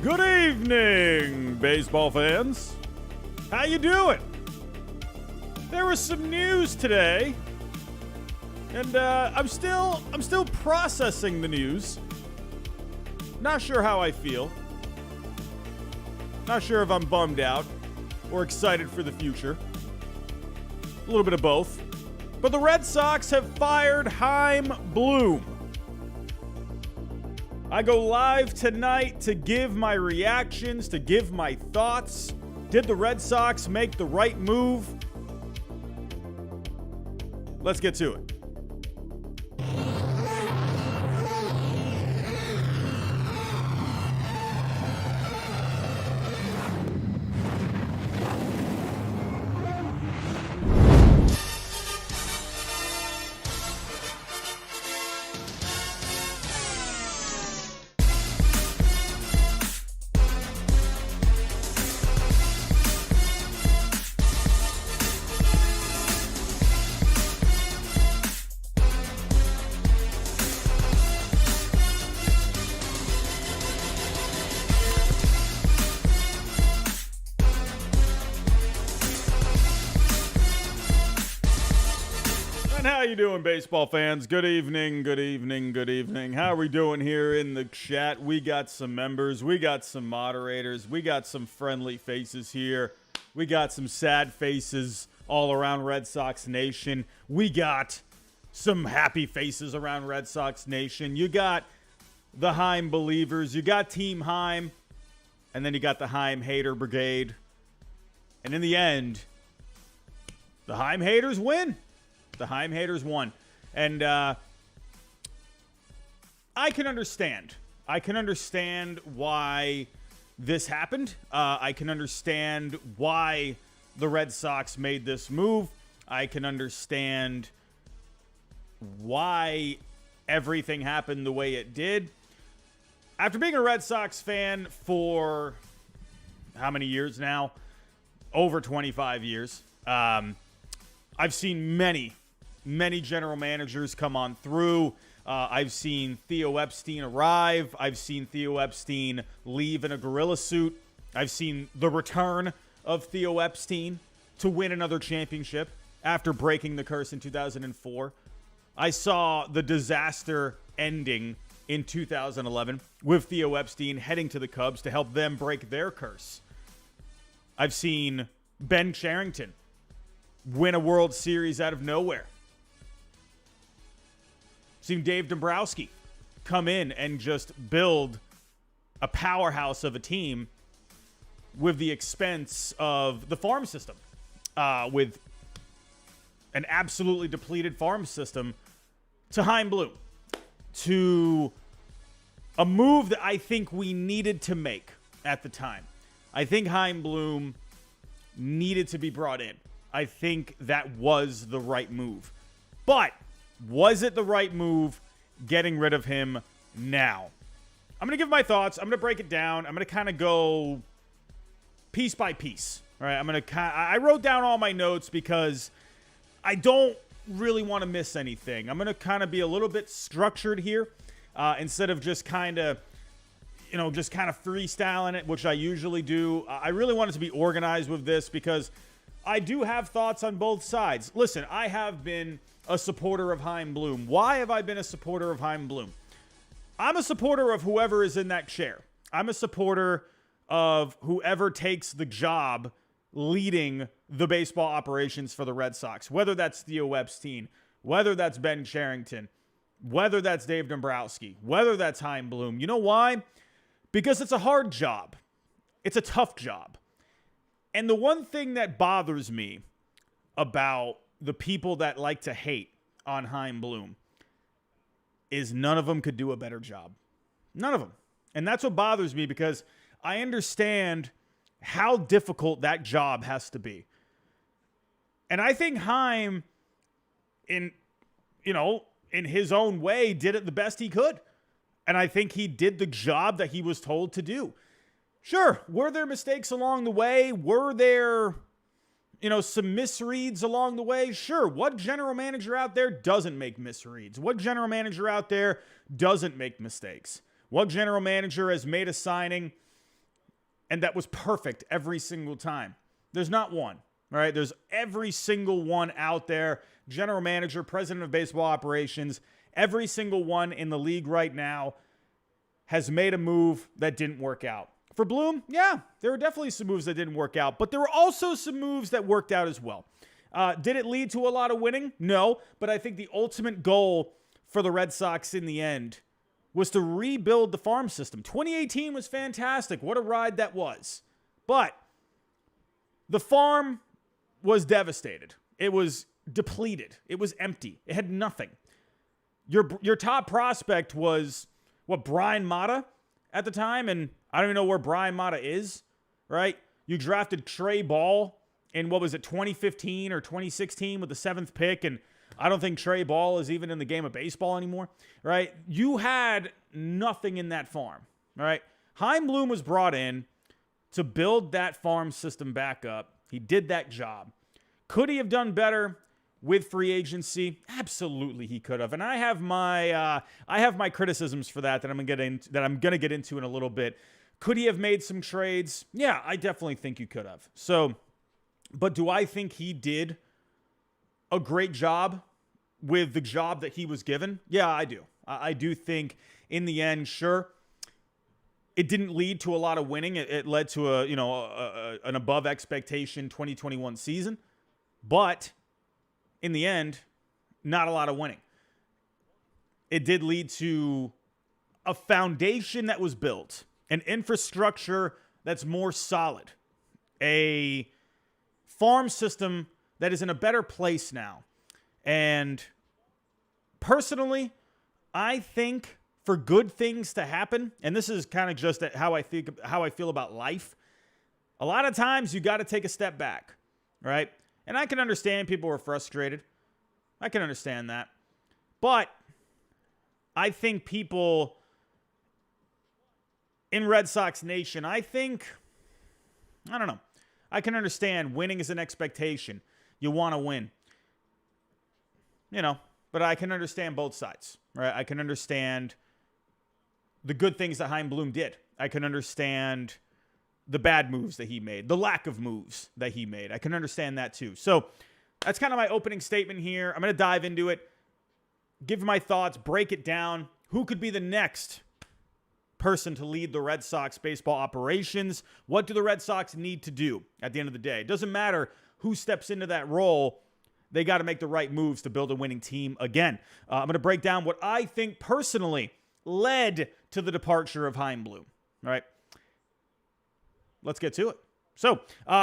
Good evening, baseball fans. How you doing? There was some news today, and I'm still processing the news. Not sure how I feel. Not sure if I'm bummed out or excited for the future. A little bit of both. But the Red Sox have fired Chaim Bloom. I go live tonight to give my reactions, to give my thoughts. Did the Red Sox make the right move? Let's get to it. How you doing, baseball fans? Good evening, good evening, good evening. How are we doing here in the chat? We got some members, we got some moderators, we got some friendly faces here. We got some sad faces all around Red Sox Nation. We got some happy faces around Red Sox Nation. You got the Chaim believers, you got Team Chaim, and then you got the Chaim hater brigade. And in the end, the Chaim haters win. The Chaim haters won. And I can understand. I can understand why this happened. I can understand why the Red Sox made this move. I can understand why everything happened the way it did. After being a Red Sox fan for how many years now? Over 25 years. I've seen many general managers come on through. I've seen Theo Epstein arrive. I've seen Theo Epstein leave in a gorilla suit. I've seen the return of Theo Epstein to win another championship after breaking the curse in 2004. I saw the disaster ending in 2011 with Theo Epstein heading to the Cubs to help them break their curse. I've seen Ben Cherington win a World Series out of nowhere. Seen Dave Dombrowski come in and just build a powerhouse of a team with the expense of the farm system, with an absolutely depleted farm system, to Chaim Bloom, to a move that I think we needed to make at the time. I think Chaim Bloom needed to be brought in. I think that was the right move. But was it the right move getting rid of him now? I'm going to give my thoughts. I'm going to break it down. I'm going to kind of go piece by piece. All right, I wrote down all my notes because I don't really want to miss anything. I'm going to kind of be a little bit structured here instead of just kind of freestyling it, which I usually do. I really wanted to be organized with this because I do have thoughts on both sides. Listen, I have been a supporter of Chaim Bloom. Why have I been a supporter of Chaim Bloom? I'm a supporter of whoever is in that chair. I'm a supporter of whoever takes the job leading the baseball operations for the Red Sox, whether that's Theo Epstein, whether that's Ben Cherington, whether that's Dave Dombrowski, whether that's Chaim Bloom. You know why? Because it's a hard job. It's a tough job. And the one thing that bothers me about the people that like to hate on Chaim Bloom is none of them could do a better job. None of them. And that's what bothers me because I understand how difficult that job has to be. And I think Chaim, in his own way, did it the best he could. And I think he did the job that he was told to do. Sure, were there mistakes along the way? Were there some misreads along the way? Sure. What general manager out there doesn't make misreads? What general manager out there doesn't make mistakes? What general manager has made a signing and that was perfect every single time. There's not one, right? There's every single one out there. General manager, president of baseball operations, every single one in the league right now has made a move that didn't work out. For Bloom, yeah, there were definitely some moves that didn't work out, but there were also some moves that worked out as well. Did it lead to a lot of winning? No, but I think the ultimate goal for the Red Sox in the end was to rebuild the farm system. 2018 was fantastic. What a ride that was. But the farm was devastated. It was depleted. It was empty. It had nothing. Your top prospect was, Brian Mata at the time? And I don't even know where Brian Mata is, right? You drafted Trey Ball in, 2015 or 2016 with the 7th pick, and I don't think Trey Ball is even in the game of baseball anymore, right? You had nothing in that farm, all right? Chaim Bloom was brought in to build that farm system back up. He did that job. Could he have done better with free agency? Absolutely, he could have. And I have my criticisms for that I'm gonna get into in a little bit. Could he have made some trades? Yeah, I definitely think you could have. So, but do I think he did a great job with the job that he was given? Yeah, I do. I do think in the end, sure, it didn't lead to a lot of winning. It led to an above expectation 2021 season, but in the end, not a lot of winning. It did lead to a foundation that was built, an infrastructure that's more solid, a farm system that is in a better place now. And personally, I think for good things to happen, and this is kind of just how I feel about life, a lot of times you got to take a step back, right? And I can understand people were frustrated. I can understand that. But I think people in Red Sox Nation, I don't know. I can understand winning is an expectation. You want to win. But I can understand both sides, right? I can understand the good things that Chaim Bloom did. I can understand the bad moves that he made, the lack of moves that he made. I can understand that too. So that's kind of my opening statement here. I'm going to dive into it, give my thoughts, break it down. Who could be the next person to lead the Red Sox baseball operations? What do the Red Sox need to do at the end of the day? It doesn't matter who steps into that role. They got to make the right moves to build a winning team again. I'm going to break down what I think personally led to the departure of Chaim Bloom. All right. Let's get to it. So,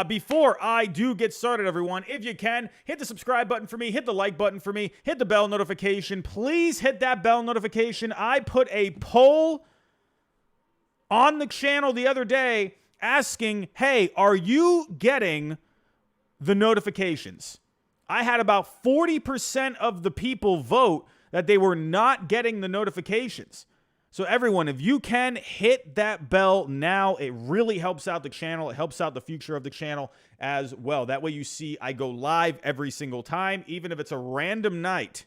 before I do get started, everyone, if you can, hit the subscribe button for me, hit the like button for me, hit the bell notification. Please hit that bell notification. I put a poll on the channel the other day asking, hey, are you getting the notifications? I had about 40% of the people vote that they were not getting the notifications. So everyone, if you can, hit that bell now. It really helps out the channel. It helps out the future of the channel as well. That way you see I go live every single time, even if it's a random night.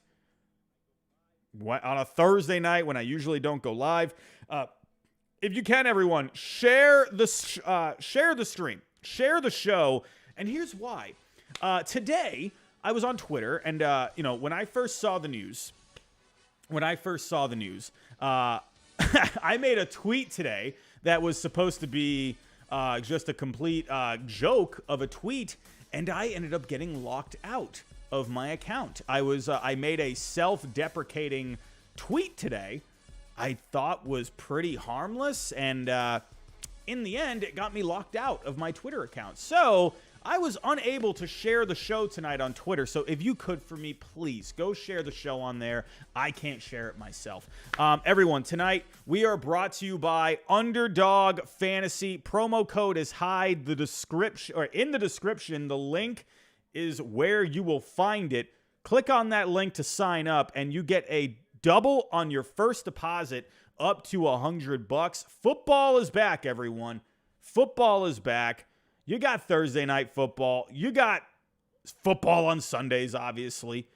On a Thursday night when I usually don't go live. If you can, everyone, share the stream. Share the show. And here's why. Today, I was on Twitter, and, when I first saw the news, I made a tweet today that was supposed to be just a complete joke of a tweet, and I ended up getting locked out of my account. I made a self-deprecating tweet today I thought was pretty harmless, and in the end, it got me locked out of my Twitter account. So I was unable to share the show tonight on Twitter. So if you could, for me, please go share the show on there. I can't share it myself. Everyone, tonight we are brought to you by Underdog Fantasy. Promo code is HYDE. The description, or in the description, the link is where you will find it. Click on that link to sign up, and you get a double on your first deposit up to $100. Football is back, everyone. Football is back. You got Thursday night football. You got football on Sundays, obviously.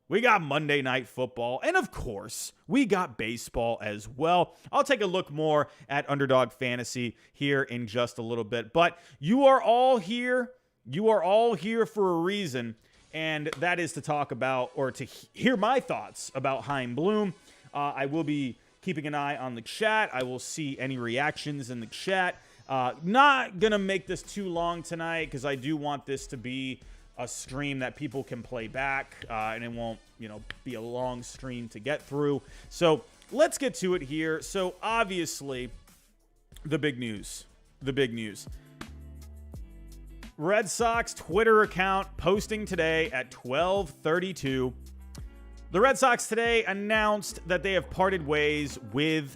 We got Monday Night Football. And of course, we got baseball as well. I'll take a look more at Underdog Fantasy here in just a little bit. But you are all here. You are all here for a reason. And that is to talk about, or to hear my thoughts about Chaim Bloom. I will be keeping an eye on the chat. I will see any reactions in the chat. Not going to make this too long tonight because I do want this to be a stream that people can play back, and it won't, be a long stream to get through. So let's get to it here. So obviously, the big news. Red Sox Twitter account posting today at 12:32. The Red Sox today announced that they have parted ways with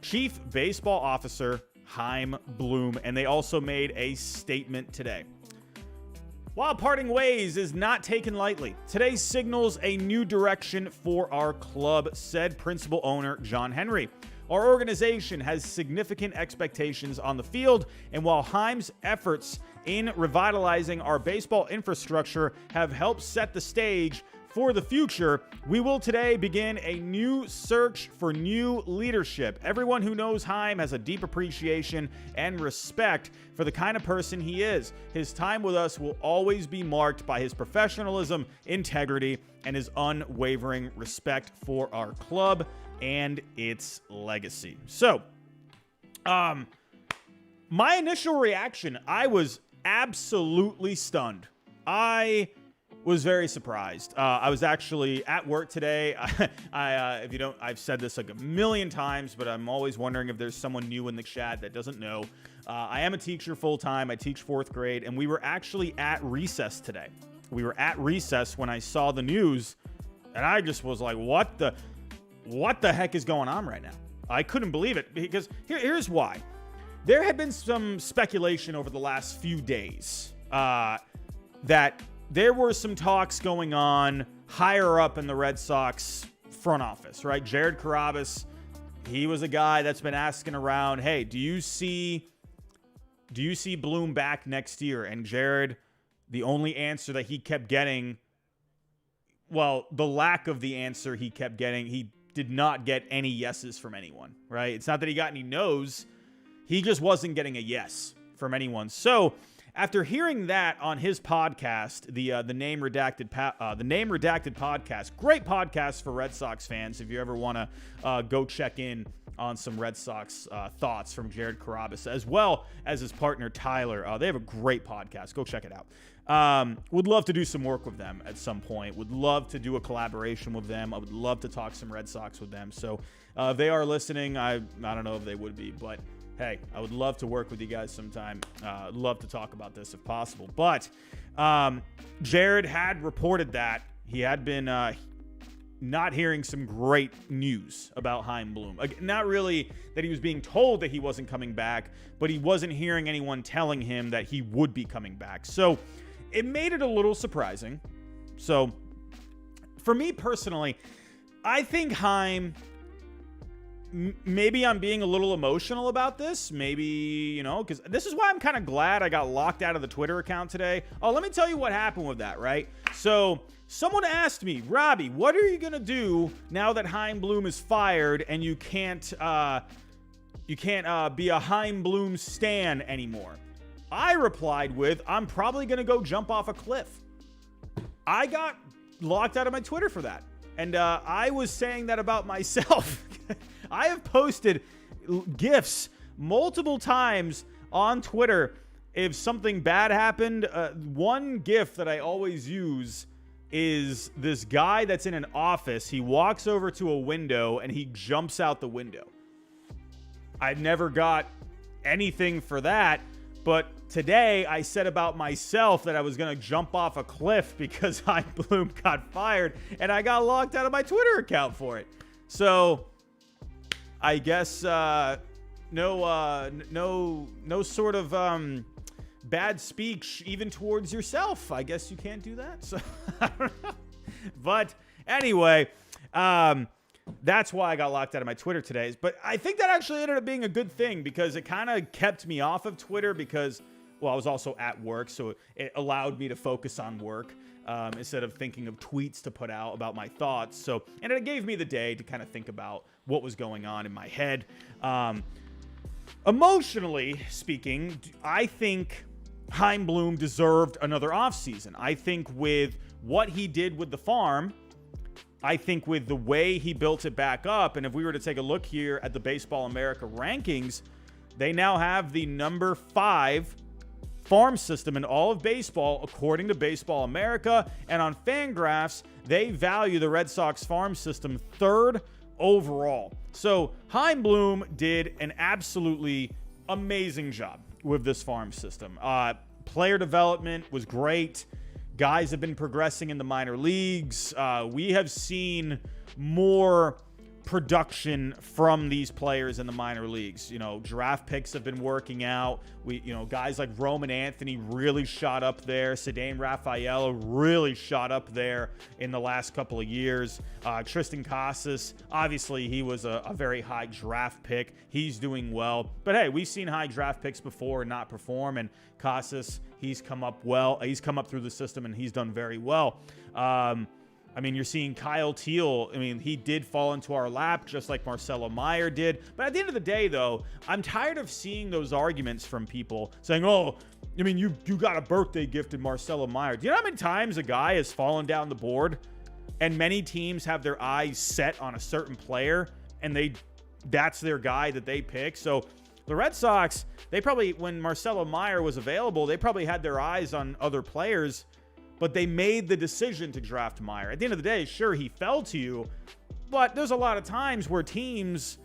Chief Baseball Officer Chaim Bloom, and they also made a statement today. While parting ways is not taken lightly, today signals a new direction for our club, said principal owner John Henry. Our organization has significant expectations on the field, and while Chaim's efforts in revitalizing our baseball infrastructure have helped set the stage for the future, we will today begin a new search for new leadership. Everyone who knows Chaim has a deep appreciation and respect for the kind of person he is. His time with us will always be marked by his professionalism, integrity, and his unwavering respect for our club and its legacy. So, my initial reaction, I was absolutely stunned. I was very surprised. I was actually at work today. If you don't, I've said this like a million times, but I'm always wondering if there's someone new in the chat that doesn't know. I am a teacher full-time. I teach 4th grade, and we were actually at recess today. We were at recess when I saw the news, and I just was like, what the heck is going on right now? I couldn't believe it, because here's why. There had been some speculation over the last few days that there were some talks going on higher up in the Red Sox front office, right? Jared Carrabis, he was a guy that's been asking around, hey, do you see Bloom back next year? And Jared, the only answer that he kept getting, well, the lack of the answer he kept getting, he did not get any yeses from anyone, right? It's not that he got any no's. He just wasn't getting a yes from anyone. So after hearing that on his podcast, the Name Redacted podcast, great podcast for Red Sox fans. If you ever want to go check in on some Red Sox thoughts from Jared Carrabis, as well as his partner Tyler, they have a great podcast. Go check it out. Would love to do some work with them at some point. Would love to do a collaboration with them. I would love to talk some Red Sox with them. So if they are listening, I don't know if they would be, but hey, I would love to work with you guys sometime. Love to talk about this if possible. But Jared had reported that he had been not hearing some great news about Chaim Bloom. Not really that he was being told that he wasn't coming back, but he wasn't hearing anyone telling him that he would be coming back. So it made it a little surprising. So for me personally, I think Chaim, maybe I'm being a little emotional about this. Maybe, because this is why I'm kind of glad I got locked out of the Twitter account today. Oh, let me tell you what happened with that, right? So someone asked me, Robbie, what are you going to do now that Chaim Bloom is fired and you can't be a Chaim Bloom stan anymore? I replied with, I'm probably going to go jump off a cliff. I got locked out of my Twitter for that. And I was saying that about myself. I have posted GIFs multiple times on Twitter. If something bad happened, one GIF that I always use is this guy that's in an office. He walks over to a window and he jumps out the window. I never got anything for that, but today I said about myself that I was going to jump off a cliff because Chaim Bloom got fired, and I got locked out of my Twitter account for it. So I guess no sort of bad speech even towards yourself. I guess you can't do that. So I don't know. But anyway, that's why I got locked out of my Twitter today. But I think that actually ended up being a good thing because it kind of kept me off of Twitter because Well, I was also at work, so it allowed me to focus on work instead of thinking of tweets to put out about my thoughts. So, and it gave me the day to kind of think about what was going on in my head. Emotionally speaking, I think Chaim Bloom deserved another offseason. I think with what he did with the farm, I think with the way he built it back up, and if we were to take a look here at the Baseball America rankings, they now have the number 5 farm system in all of baseball, according to Baseball America. And on Fangraphs, they value the Red Sox farm system 3rd overall. So Chaim Bloom did an absolutely amazing job with this farm system. Player development was great. Guys have been progressing in the minor leagues. We have seen more production from these players in the minor leagues. You know, draft picks have been working out. Guys like Roman Anthony really shot up there. Cedane Rafaela really shot up there in the last couple of years. Tristan Casas, obviously he was a very high draft pick. He's doing well. But hey, we've seen high draft picks before and not perform, and Casas, he's come up well. He's come up through the system and he's done very well. You're seeing Kyle Teal. He did fall into our lap just like Marcelo Meyer did. But at the end of the day, though, I'm tired of seeing those arguments from people saying, you got a birthday gift in Marcelo Meyer. Do you know how many times a guy has fallen down the board and many teams have their eyes set on a certain player and that's their guy that they pick? So the Red Sox, they probably, when Marcelo Meyer was available, they probably had their eyes on other players, but they made the decision to draft Meyer. At the end of the day, sure, he fell to you, but there's a lot of times where teams,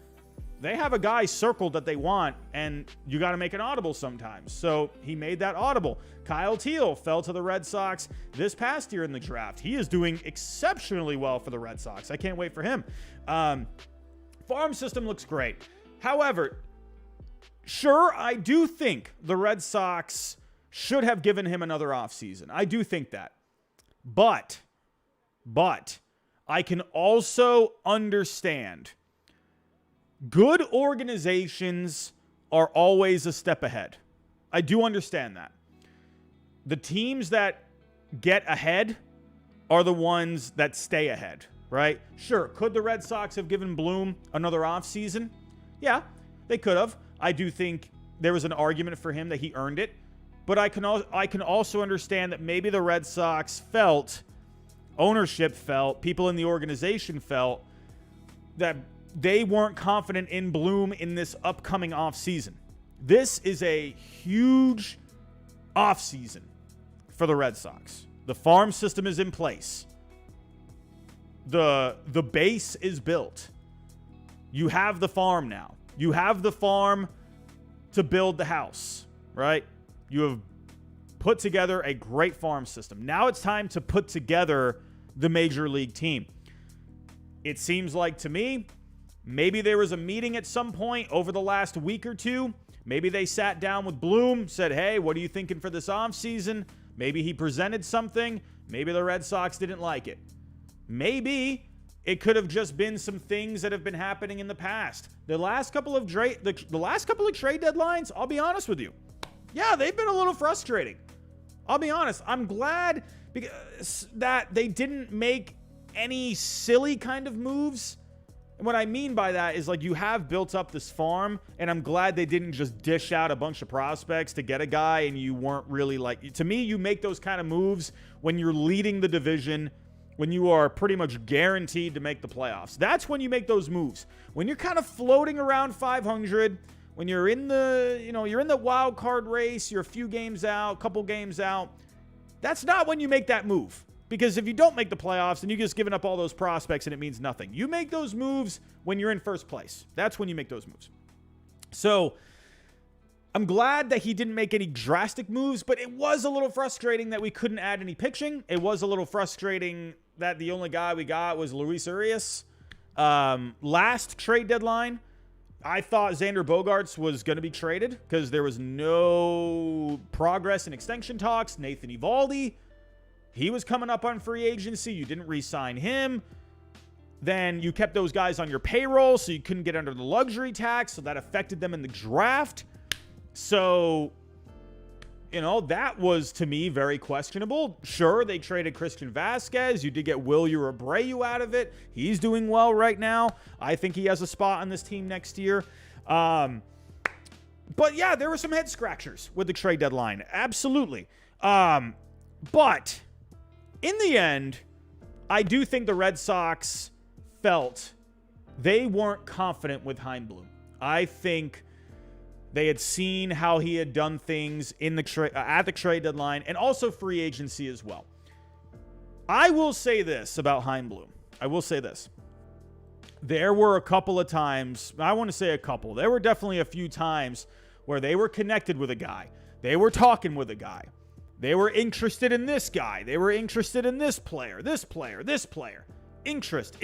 they have a guy circled that they want, and you got to make an audible sometimes. So he made that audible. Kyle Teal fell to the Red Sox this past year in the draft. He is doing exceptionally well for the Red Sox. I can't wait for him. Farm system looks great. However, sure, I do think the Red Sox should have given him another offseason. I do think that. But I can also understand good organizations are always a step ahead. I do understand that. The teams that get ahead are the ones that stay ahead, right? Sure, could the Red Sox have given Bloom another offseason? Yeah, they could have. I do think there was an argument for him that he earned it. But I can also understand that maybe the Red Sox ownership felt, people in the organization felt that they weren't confident in Bloom in this upcoming offseason. This is a huge offseason for the Red Sox. The farm system is in place. The base is built. You have the farm now. You have the farm to build the house, right? You have put together a great farm system. Now it's time to put together the major league team. It seems like to me, maybe there was a meeting at some point over the last week or two. Maybe they sat down with Bloom, said, hey, what are you thinking for this offseason? Maybe he presented something. Maybe the Red Sox didn't like it. Maybe it could have just been some things that have been happening in the past. The last couple of trade deadlines, I'll be honest with you, yeah, they've been a little frustrating. I'll be honest. I'm glad that they didn't make any silly kind of moves. And what I mean by that is, like, you have built up this farm, and I'm glad they didn't just dish out a bunch of prospects to get a guy, and you weren't really like... To me, you make those kind of moves when you're leading the division, when you are pretty much guaranteed to make the playoffs. That's when you make those moves. When you're kind of floating around 500... When you're in the wild card race, you're a few games out, couple games out. That's not when you make that move. Because if you don't make the playoffs, then you're just giving up all those prospects and it means nothing. You make those moves when you're in first place. That's when you make those moves. So I'm glad that he didn't make any drastic moves, but it was a little frustrating that we couldn't add any pitching. It was a little frustrating that the only guy we got was Luis Urias. Last trade deadline, I thought Xander Bogaerts was going to be traded because there was no progress in extension talks. Nathan Eovaldi, he was coming up on free agency. You didn't re-sign him. Then you kept those guys on your payroll, so you couldn't get under the luxury tax, so that affected them in the draft. So that was, to me, very questionable. Sure, they traded Christian Vasquez. You did get Wilyer Abreu out of it. He's doing well right now. I think he has a spot on this team next year. But yeah, there were some head scratchers with the trade deadline. Absolutely. But in the end, I do think the Red Sox felt they weren't confident with Chaim Bloom. I think they had seen how he had done things in the at the trade deadline and also free agency as well. I will say this about Chaim Bloom. I will say this. There were a couple of times, I want to say a couple. There were definitely a few times where they were connected with a guy. They were talking with a guy. They were interested in this guy. They were interested in this player, this player, this player. Interest.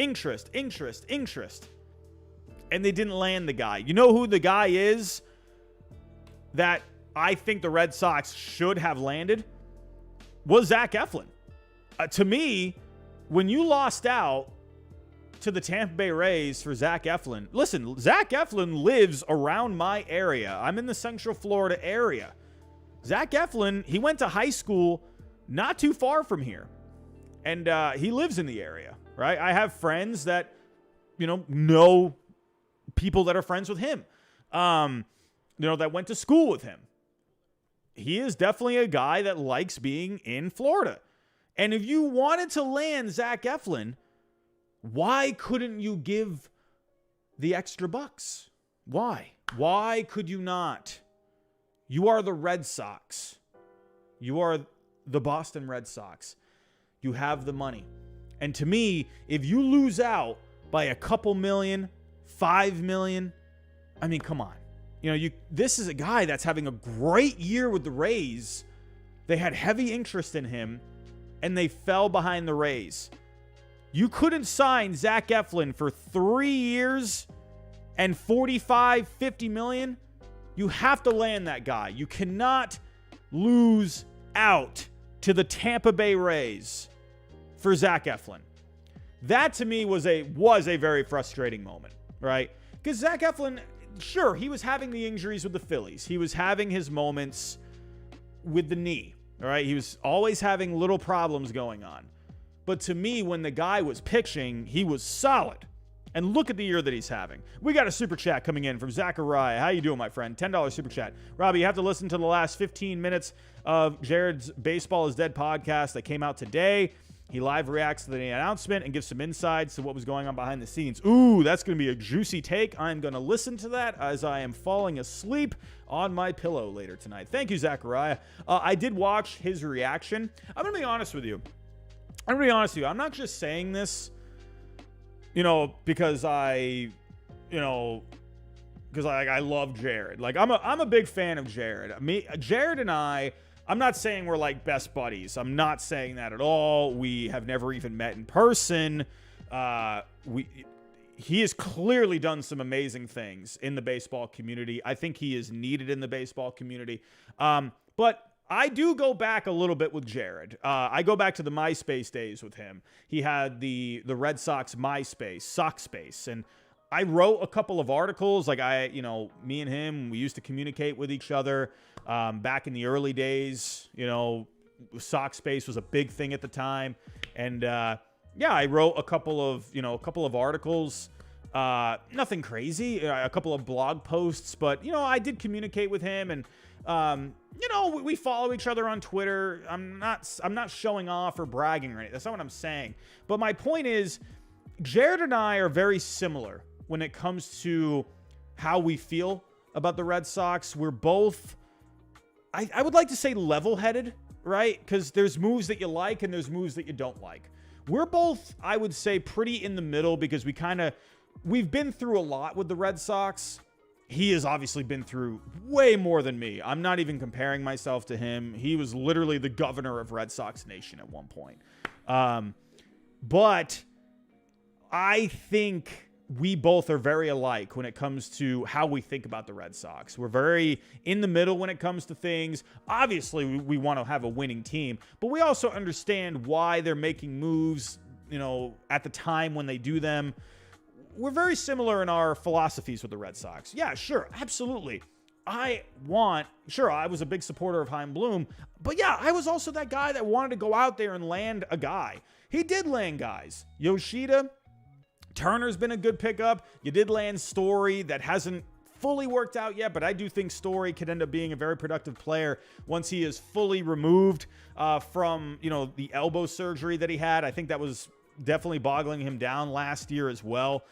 And they didn't land the guy. You know who the guy is that I think the Red Sox should have landed? Was Zack Effin. To me, when you lost out to the Tampa Bay Rays for Zack Effin, listen, Zack Effin lives around my area. I'm in the Central Florida area. Zack Effin, he went to high school not too far from here. And he lives in the area, right? I have friends that, know people that are friends with him. That went to school with him. He is definitely a guy that likes being in Florida. And if you wanted to land Zack Effin, why couldn't you give the extra bucks? Why? Why could you not? You are the Red Sox. You are the Boston Red Sox. You have the money. And to me, if you lose out by a couple million, $5 million, I mean, come on. This is a guy that's having a great year with the Rays. They had heavy interest in him, and they fell behind the Rays. You couldn't sign Zack Effin for 3 years and $45-50 million. You have to land that guy. You cannot lose out to the Tampa Bay Rays for Zack Effin. That to me was a very frustrating moment, right? Because Zack Effin, sure, he was having the injuries with the Phillies. He was having his moments with the knee, all right? He was always having little problems going on. But to me, when the guy was pitching, he was solid. And look at the year that he's having. We got a super chat coming in from Zachariah. How you doing, my friend? $10 super chat. Robbie, you have to listen to the last 15 minutes of Jared's Baseball is Dead podcast that came out today. He live reacts to the announcement and gives some insights to what was going on behind the scenes. Ooh, that's going to be a juicy take. I'm going to listen to that as I am falling asleep on my pillow later tonight. Thank you, Zachariah. I did watch his reaction. I'm going to be honest with you. I'm not just saying this, because I love Jared. Like, I'm a big fan of Jared. Jared and I'm not saying we're like best buddies. I'm not saying that at all. We have never even met in person. He has clearly done some amazing things in the baseball community. I think he is needed in the baseball community. But I do go back a little bit with Jared. I go back to the MySpace days with him. He had the Red Sox MySpace, Sockspace, and I wrote a couple of articles. Like me and him, we used to communicate with each other back in the early days. Sockspace was a big thing at the time, and I wrote a couple of articles. Nothing crazy, a couple of blog posts, but I did communicate with him, and we follow each other on Twitter. I'm not showing off or bragging or anything. That's not what I'm saying. But my point is, Jared and I are very similar when it comes to how we feel about the Red Sox. We're both, I would like to say, level-headed, right? Because there's moves that you like and there's moves that you don't like. We're both, I would say, pretty in the middle because we've been through a lot with the Red Sox. He has obviously been through way more than me. I'm not even comparing myself to him. He was literally the governor of Red Sox Nation at one point. But I think we both are very alike when it comes to how we think about the Red Sox. We're very in the middle when it comes to things. Obviously, we want to have a winning team, but we also understand why they're making moves, at the time when they do them. We're very similar in our philosophies with the Red Sox. Yeah, sure, absolutely. I was a big supporter of Chaim Bloom, but yeah, I was also that guy that wanted to go out there and land a guy. He did land guys. Yoshida, Turner's been a good pickup. You did land Story. That hasn't fully worked out yet, but I do think Story could end up being a very productive player once he is fully removed from, the elbow surgery that he had. I think that was definitely boggling him down last year as well.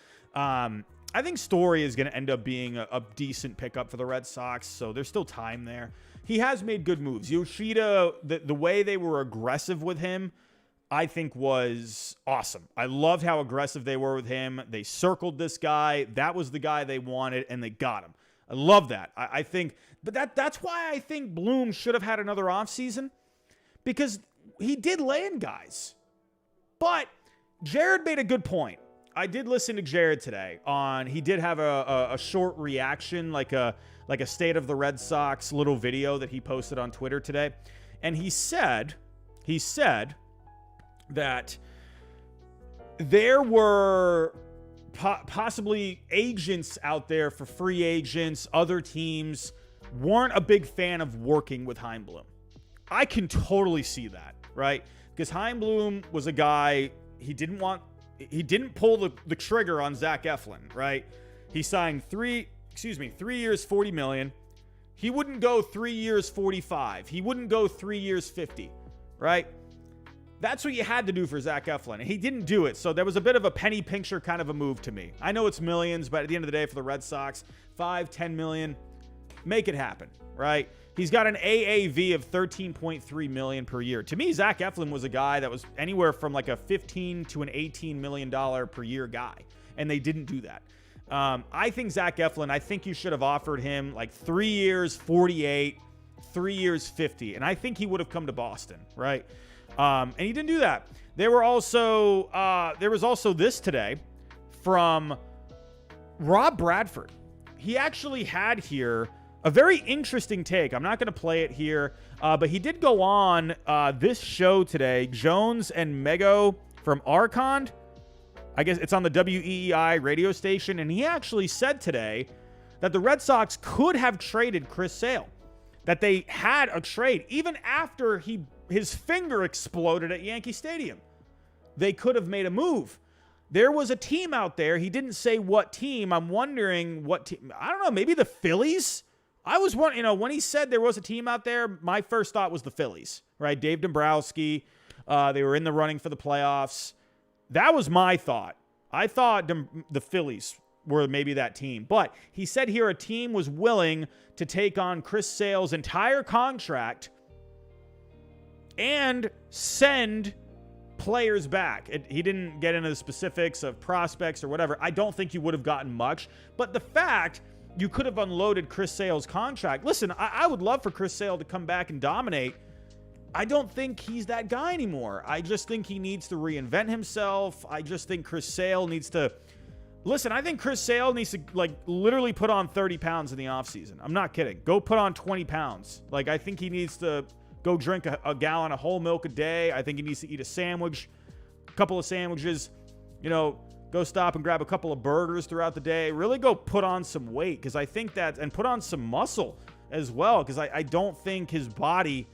I think Story is going to end up being a decent pickup for the Red Sox, so there's still time there. He has made good moves. Yoshida, the way they were aggressive with him, I think was awesome. I loved how aggressive they were with him. They circled this guy. That was the guy they wanted, and they got him. I love that. I think, but that's why I think Bloom should have had another offseason, because he did land guys. But Jared made a good point. I did listen to Jared today he did have a short reaction, like a State of the Red Sox little video that he posted on Twitter today. And he said that there were possibly agents out there for free agents, other teams weren't a big fan of working with Chaim Bloom. I can totally see that, right? Because Chaim Bloom was a guy, he didn't pull the trigger on Zack Effin, right? He signed 3 years, $40 million. He wouldn't go 3 years, $45. He wouldn't go 3 years, $50, right? That's what you had to do for Zack Effin, and he didn't do it. So there was a bit of a penny pincher kind of a move to me. I know it's millions, but at the end of the day, for the Red Sox, $5-10 million, make it happen, right? He's got an AAV of $13.3 million per year. To me, Zack Effin was a guy that was anywhere from like a $15 to an $18 million per year guy, and they didn't do that. I think Zack Effin, I think you should have offered him like 3 years, 48, 3 years, 50, and I think he would have come to Boston, right? And he didn't do that. There was also this today from Rob Bradford. He actually had here a very interesting take. I'm not going to play it here, but he did go on this show today, Jones and Mego from Archon. I guess it's on the WEEI radio station, and he actually said today that the Red Sox could have traded Chris Sale, that they had a trade even after his finger exploded at Yankee Stadium. They could have made a move. There was a team out there. He didn't say what team. I'm wondering what team. I don't know, maybe the Phillies? I was wondering, when he said there was a team out there, my first thought was the Phillies, right? Dave Dombrowski. They were in the running for the playoffs. That was my thought. I thought the Phillies were maybe that team. But he said here a team was willing to take on Chris Sale's entire contract and send players back. He didn't get into the specifics of prospects or whatever. I don't think you would have gotten much. But the fact you could have unloaded Chris Sale's contract. Listen, I would love for Chris Sale to come back and dominate. I don't think he's that guy anymore. I just think he needs to reinvent himself. I just think Chris Sale needs to... Listen, I think Chris Sale needs to, literally put on 30 pounds in the offseason. I'm not kidding. Go put on 20 pounds. I think he needs to go drink a gallon of whole milk a day. I think he needs to eat a couple of sandwiches, go stop and grab a couple of burgers throughout the day. Really go put on some weight, because I think that, and put on some muscle as well, because I don't think his body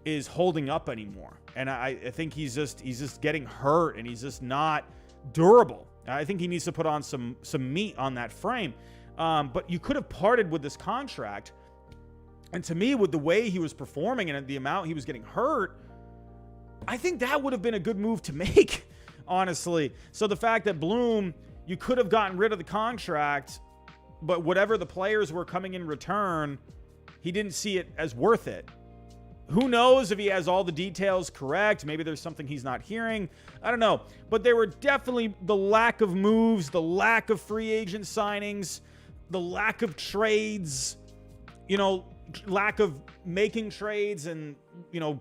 is holding up anymore. And I think he's just getting hurt, and he's just not durable. I think he needs to put on some meat on that frame. But you could have parted with this contract. And to me, with the way he was performing and the amount he was getting hurt, I think that would have been a good move to make, honestly. So the fact that Bloom, you could have gotten rid of the contract, but whatever the players were coming in return, he didn't see it as worth it. Who knows if he has all the details correct? Maybe there's something he's not hearing. I don't know. But there were definitely the lack of moves, the lack of free agent signings, the lack of trades, lack of making trades and,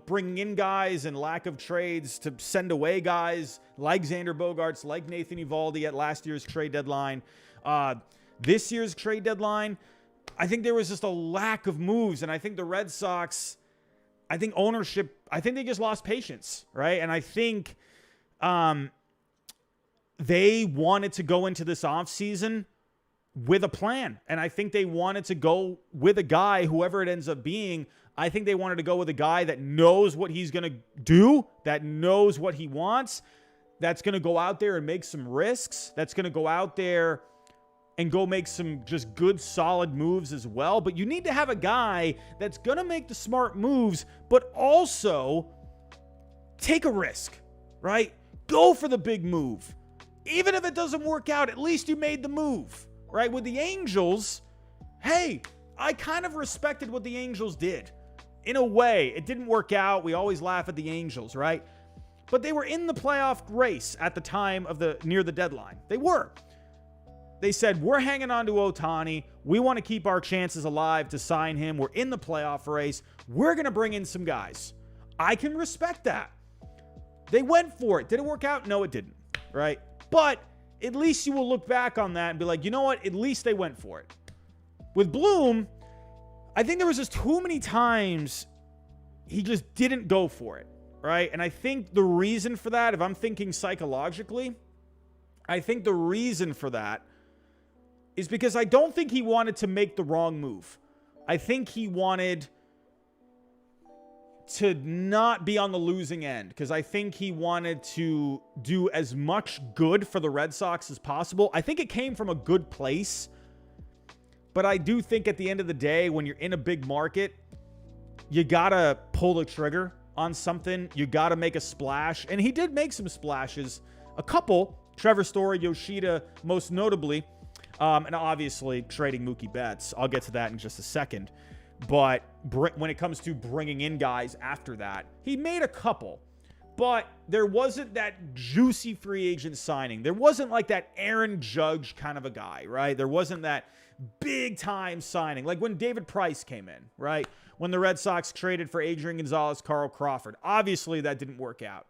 bringing in guys, and lack of trades to send away guys like Xander Bogaerts, like Nathan Eovaldi at last year's trade deadline. This year's trade deadline, I think there was just a lack of moves. And I think the Red Sox... I think ownership, I think they just lost patience, right? And I think they wanted to go into this offseason with a plan. And I think they wanted to go with a guy, whoever it ends up being. I think they wanted to go with a guy that knows what he's going to do, that knows what he wants, that's going to go out there and make some risks, that's going to go out there and go make some just good, solid moves as well. But you need to have a guy that's going to make the smart moves, but also take a risk, right? Go for the big move. Even if it doesn't work out, at least you made the move, right? With the Angels, hey, I kind of respected what the Angels did. In a way, it didn't work out. We always laugh at the Angels, right? But they were in the playoff race at the time of near the deadline. They were. They said, we're hanging on to Ohtani. We want to keep our chances alive to sign him. We're in the playoff race. We're going to bring in some guys. I can respect that. They went for it. Did it work out? No, it didn't, right? But at least you will look back on that and be like, you know what? At least they went for it. With Bloom, I think there was just too many times he just didn't go for it, right? And I think the reason for that, if I'm thinking psychologically, I think the reason for that is because I don't think he wanted to make the wrong move. I think he wanted to not be on the losing end, because I think he wanted to do as much good for the Red Sox as possible. I think it came from a good place. But I do think at the end of the day, when you're in a big market, you got to pull the trigger on something. You got to make a splash. And he did make some splashes. A couple. Trevor Story, Yoshida, most notably. And obviously trading Mookie Betts. I'll get to that in just a second. But when it comes to bringing in guys after that, he made a couple. But there wasn't that juicy free agent signing. There wasn't like that Aaron Judge kind of a guy, right? There wasn't that big time signing, like when David Price came in, right? When the Red Sox traded for Adrian Gonzalez, Carl Crawford. Obviously, that didn't work out.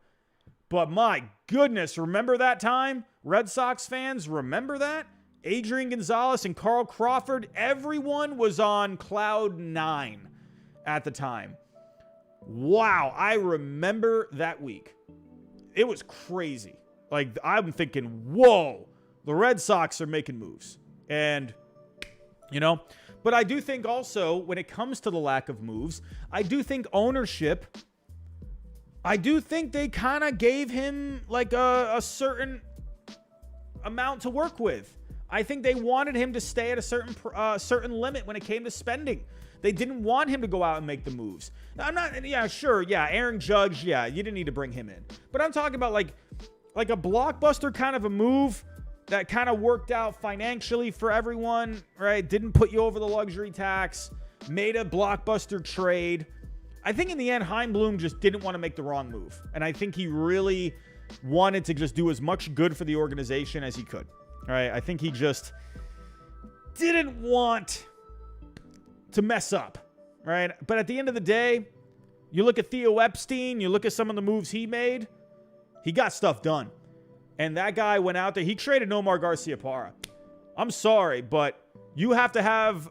But my goodness, remember that time? Red Sox fans, remember that? Adrian Gonzalez and Carl Crawford, everyone was on cloud 9 at the time. Wow, I remember that week. It was crazy. Like, I'm thinking, whoa, the Red Sox are making moves. And but I do think also when it comes to the lack of moves, I do think ownership, I do think they kind of gave him like a certain amount to work with. I think they wanted him to stay at a certain limit when it came to spending. They didn't want him to go out and make the moves. Aaron Judge, you didn't need to bring him in. But I'm talking about like a blockbuster kind of a move that kind of worked out financially for everyone, right? Didn't put you over the luxury tax, made a blockbuster trade. I think in the end, Chaim Bloom just didn't want to make the wrong move. And I think he really wanted to just do as much good for the organization as he could, right? I think he just didn't want to mess up, right? But at the end of the day, you look at Theo Epstein, you look at some of the moves he made, he got stuff done. And that guy went out there. He traded Nomar Garciaparra. I'm sorry, but you have to have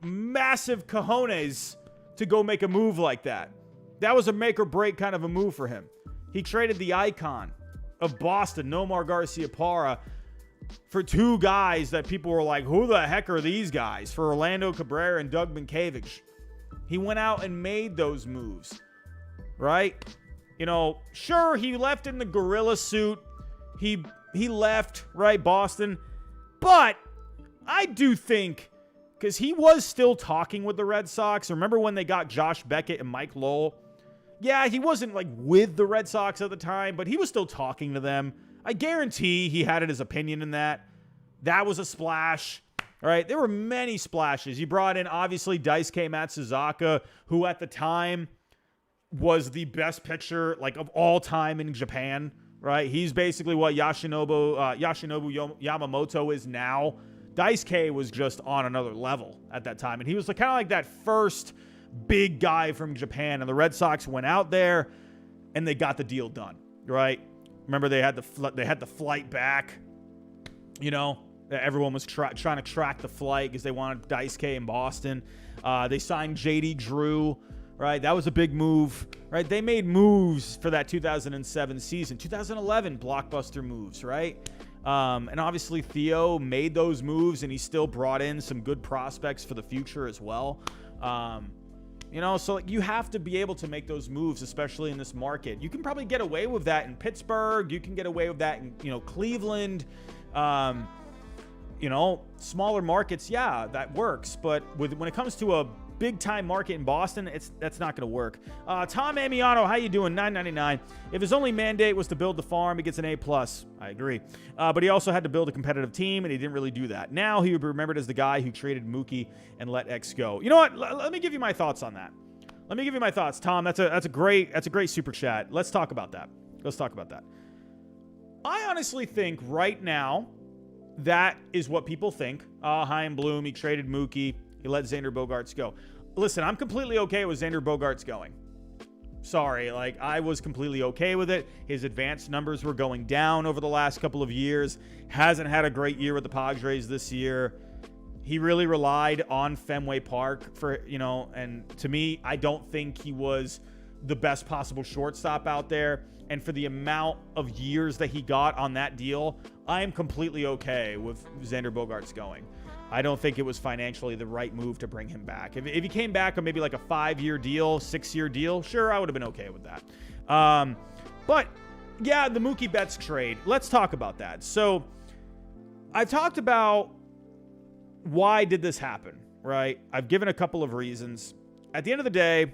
massive cojones to go make a move like that. That was a make or break kind of a move for him. He traded the icon of Boston, Nomar Garciaparra, for two guys that people were like, who the heck are these guys? For Orlando Cabrera and Doug Minkiewicz. He went out and made those moves, right? Sure, he left in the gorilla suit. He left, right, Boston. But I do think, because he was still talking with the Red Sox. Remember when they got Josh Beckett and Mike Lowell? Yeah, he wasn't like with the Red Sox at the time, but he was still talking to them. I guarantee he had his opinion in that. That was a splash, right? There were many splashes. You brought in, obviously, Daisuke Matsuzaka, who at the time was the best pitcher like of all time in Japan. Right, he's basically what Yoshinobu Yamamoto is now. Daisuke was just on another level at that time, and he was kind of like that first big guy from Japan. And the Red Sox went out there, and they got the deal done. Right? Remember they had the flight back. Everyone was trying to track the flight because they wanted Daisuke in Boston. They signed J.D. Drew. Right, that was a big move. Right, they made moves for that 2007 season. 2011 blockbuster moves. Right, And obviously Theo made those moves, and he still brought in some good prospects for the future as well. So you have to be able to make those moves, especially in this market. You can probably get away with that in Pittsburgh. You can get away with that in, Cleveland. Smaller markets, yeah, that works. But when it comes to a big-time market in Boston, that's not going to work. Tom Amiano, how you doing? $9.99. If his only mandate was to build the farm, he gets an A+. I agree. But he also had to build a competitive team, and he didn't really do that. Now he would be remembered as the guy who traded Mookie and let X go. You know what? Let me give you my thoughts on that. Let me give you my thoughts, Tom. That's a great super chat. Let's talk about that. I honestly think right now that is what people think. Chaim Bloom, he traded Mookie. He let Xander Bogaerts go. Listen, I'm completely okay with Xander Bogaerts going. Sorry, I was completely okay with it. His advanced numbers were going down over the last couple of years. Hasn't had a great year with the Padres this year. He really relied on Fenway Park and to me, I don't think he was the best possible shortstop out there. And for the amount of years that he got on that deal, I am completely okay with Xander Bogaerts going. I don't think it was financially the right move to bring him back. If he came back on maybe like a 5-year deal, 6-year deal, sure, I would have been okay with that. But yeah, the Mookie Betts trade, let's talk about that. So I talked about why did this happen, right? I've given a couple of reasons. At the end of the day,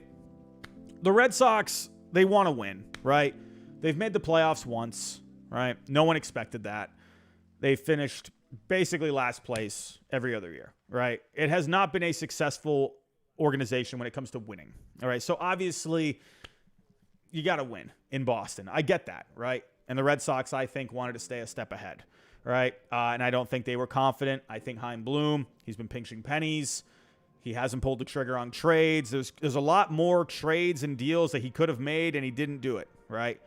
the Red Sox, they want to win, right? They've made the playoffs once, right? No one expected that. They finished basically last place every other year, right? It has not been a successful organization when it comes to winning, all right? So obviously, you got to win in Boston. I get that, right? And the Red Sox, I think, wanted to stay a step ahead, right? And I don't think they were confident. I think Chaim Bloom, he's been pinching pennies. He hasn't pulled the trigger on trades. There's a lot more trades and deals that he could have made, and he didn't do it, right?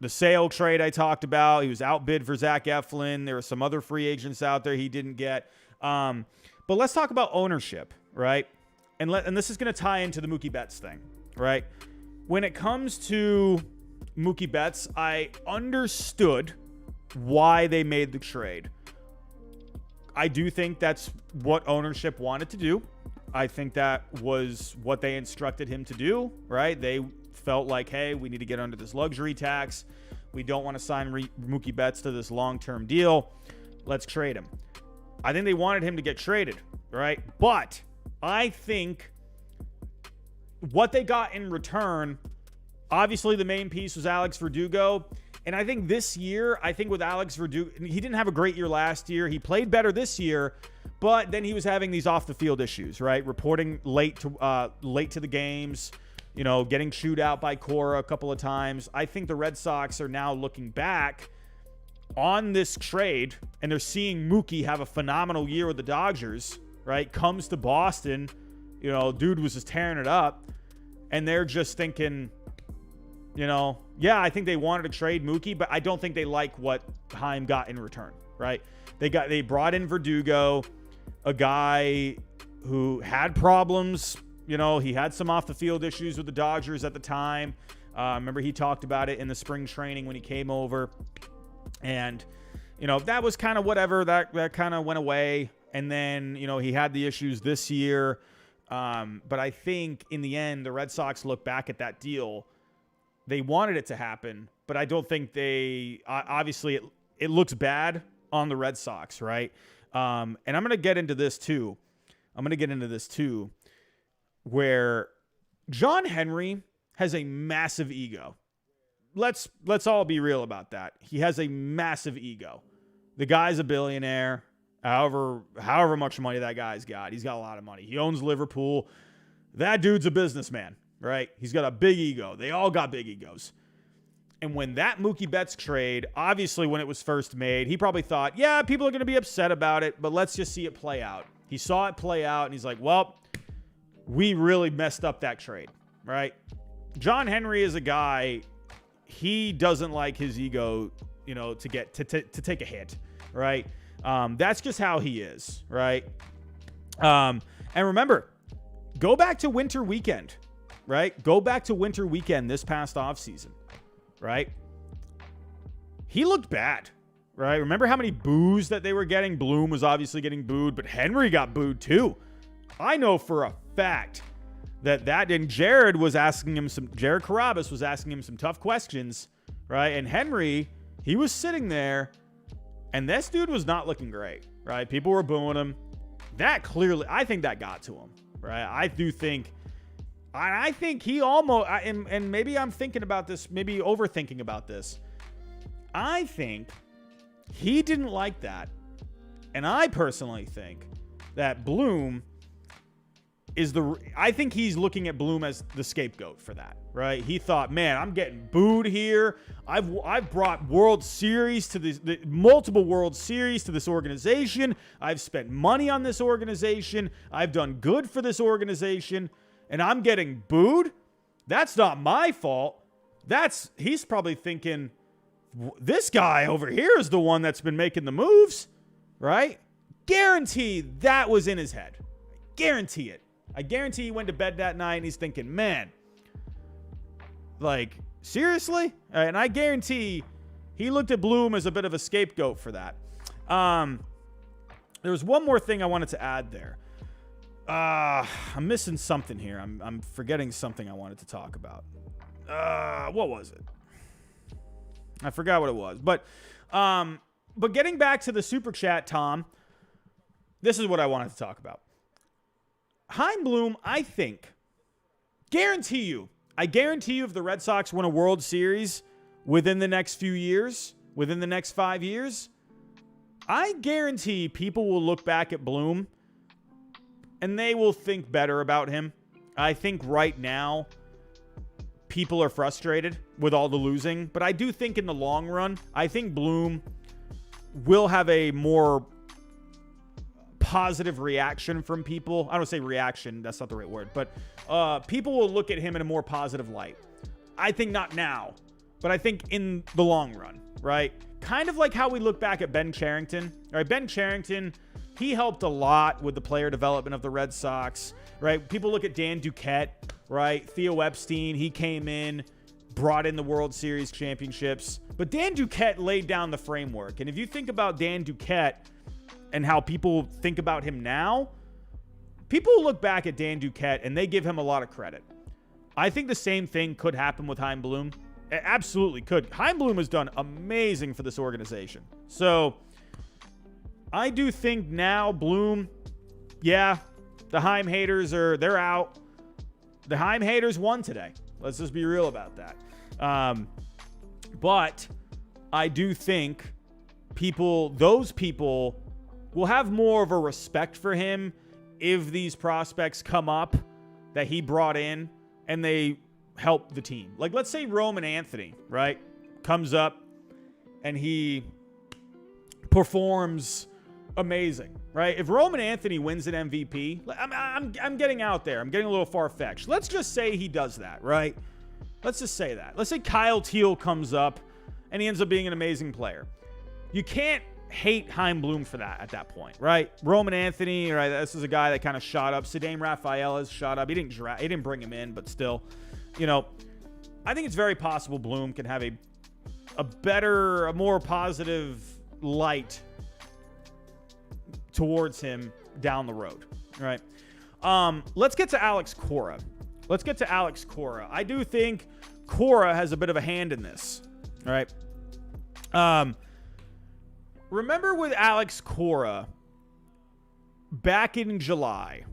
The Sale trade I talked about, he was outbid for Zack Effin. There were some other free agents out there he didn't get. But let's talk about ownership, right? And this is going to tie into the Mookie Betts thing, right? When it comes to Mookie Betts, I understood why they made the trade. I do think that's what ownership wanted to do. I think that was what they instructed him to do, right? They felt like, hey, we need to get under this luxury tax. We don't want to sign Mookie Betts to this long-term deal. Let's trade him. I think they wanted him to get traded, right? But I think what they got in return, obviously the main piece was Alex Verdugo. And I think this year, with Alex Verdugo, he didn't have a great year last year. He played better this year, but then he was having these off-the-field issues, right? Reporting late to the games, getting chewed out by Cora a couple of times. I think the Red Sox are now looking back on this trade, and they're seeing Mookie have a phenomenal year with the Dodgers, right? Comes to Boston, dude was just tearing it up, and they're just thinking, yeah, I think they wanted to trade Mookie, but I don't think they like what Chaim got in return, right? They brought in Verdugo, a guy who had problems. He had some off-the-field issues with the Dodgers at the time. Remember, he talked about it in the spring training when he came over. And, that was kind of whatever. That kind of went away. And then, he had the issues this year. But I think in the end, the Red Sox look back at that deal. They wanted it to happen, but I don't think obviously it looks bad on the Red Sox, right? And I'm going to get into this too. Where John Henry has a massive ego. Let's all be real about that. He has a massive ego. The guy's a billionaire. However much money that guy's got. He's got a lot of money. He owns Liverpool. That dude's a businessman, right? He's got a big ego. They all got big egos. And when that Mookie Betts trade, obviously when it was first made, he probably thought, yeah, people are going to be upset about it, but let's just see it play out. He saw it play out, and he's like, well, we really messed up that trade, right? John Henry is a guy, he doesn't like his ego, to take a hit, right? That's just how he is, right? And remember, go back to winter weekend, right? Go back to winter weekend this past offseason, right? he looked bad, right? Remember how many boos that they were getting? Bloom was obviously getting booed, but Henry got booed too. I know for a fact that and Jared Carabas was asking him some tough questions, right? And Henry, he was sitting there, and this dude was not looking great, right? People were booing him. That clearly, I think that got to him, right? I think he almost, and maybe I'm thinking about this, maybe overthinking about this. I think he didn't like that. And I personally think that Bloom I think he's looking at Bloom as the scapegoat for that, right? He thought, man, I'm getting booed here. I've brought World Series to the multiple World Series to this organization. I've spent money on this organization. I've done good for this organization, and I'm getting booed. That's not my fault. He's probably thinking, this guy over here is the one that's been making the moves, right? Guarantee that was in his head. Guarantee it. I guarantee he went to bed that night and he's thinking, man, like, seriously? And I guarantee he looked at Bloom as a bit of a scapegoat for that. There was one more thing I wanted to add there. I'm missing something here. I'm forgetting something I wanted to talk about. What was it? I forgot what it was. But getting back to the super chat, Tom, this is what I wanted to talk about. Chaim Bloom, I guarantee you if the Red Sox win a World Series within the next few years, within the next 5 years, I guarantee people will look back at Bloom and they will think better about him. I think right now people are frustrated with all the losing, but I do think in the long run, I think Bloom will have a more positive reaction from people. I don't say reaction, that's not the right word, but people will look at him in a more positive light. I think not now, but I think in the long run, right? Kind of like how we look back at Ben Cherington. All right, Ben Cherington, he helped a lot with the player development of the Red Sox, right? People look at Dan Duquette, right? Theo Epstein, he came in, brought in the World Series championships, but Dan Duquette laid down the framework. And if you think about Dan Duquette and how people think about him now, people look back at Dan Duquette and they give him a lot of credit. I think the same thing could happen with Chaim Bloom. It absolutely could. Chaim Bloom has done amazing for this organization. So I do think now Bloom, yeah, the Chaim haters they're out. The Chaim haters won today. Let's just be real about that. But I do think those people will have more of a respect for him if these prospects come up that he brought in and they help the team. Like, let's say Roman Anthony, right, comes up and he performs amazing, right? If Roman Anthony wins an MVP, I'm getting out there. I'm getting a little far-fetched. Let's just say he does that, right? Let's just say that. Let's say Kyle Teal comes up and he ends up being an amazing player. You can't hate Chaim Bloom for that at that point, right? Roman Anthony, right? This is a guy that kind of shot up. Sadame Raphael has shot up. He didn't bring him in, but still, I think it's very possible Bloom can have a more positive light towards him down the road, right? Let's get to Alex Cora. I do think Cora has a bit of a hand in this, right? Remember with Alex Cora back in July,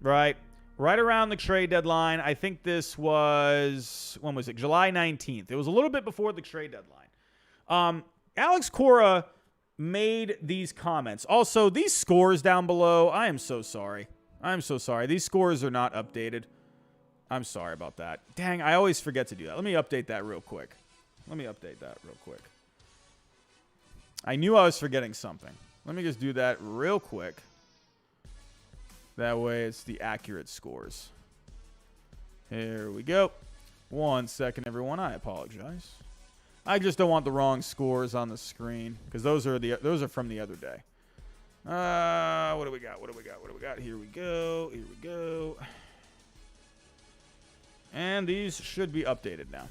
right? Right around the trade deadline. I think this was, when was it? July 19th. It was a little bit before the trade deadline. Alex Cora made these comments. Also, these scores down below, I am so sorry. These scores are not updated. I'm sorry about that. Dang, I always forget to do that. Let me update that real quick. I knew I was forgetting something. Let me just do that real quick. That way it's the accurate scores. Here we go. 1 second, everyone. I apologize. I just don't want the wrong scores on the screen because those are from the other day. What do we got? Here we go. And these should be updated now.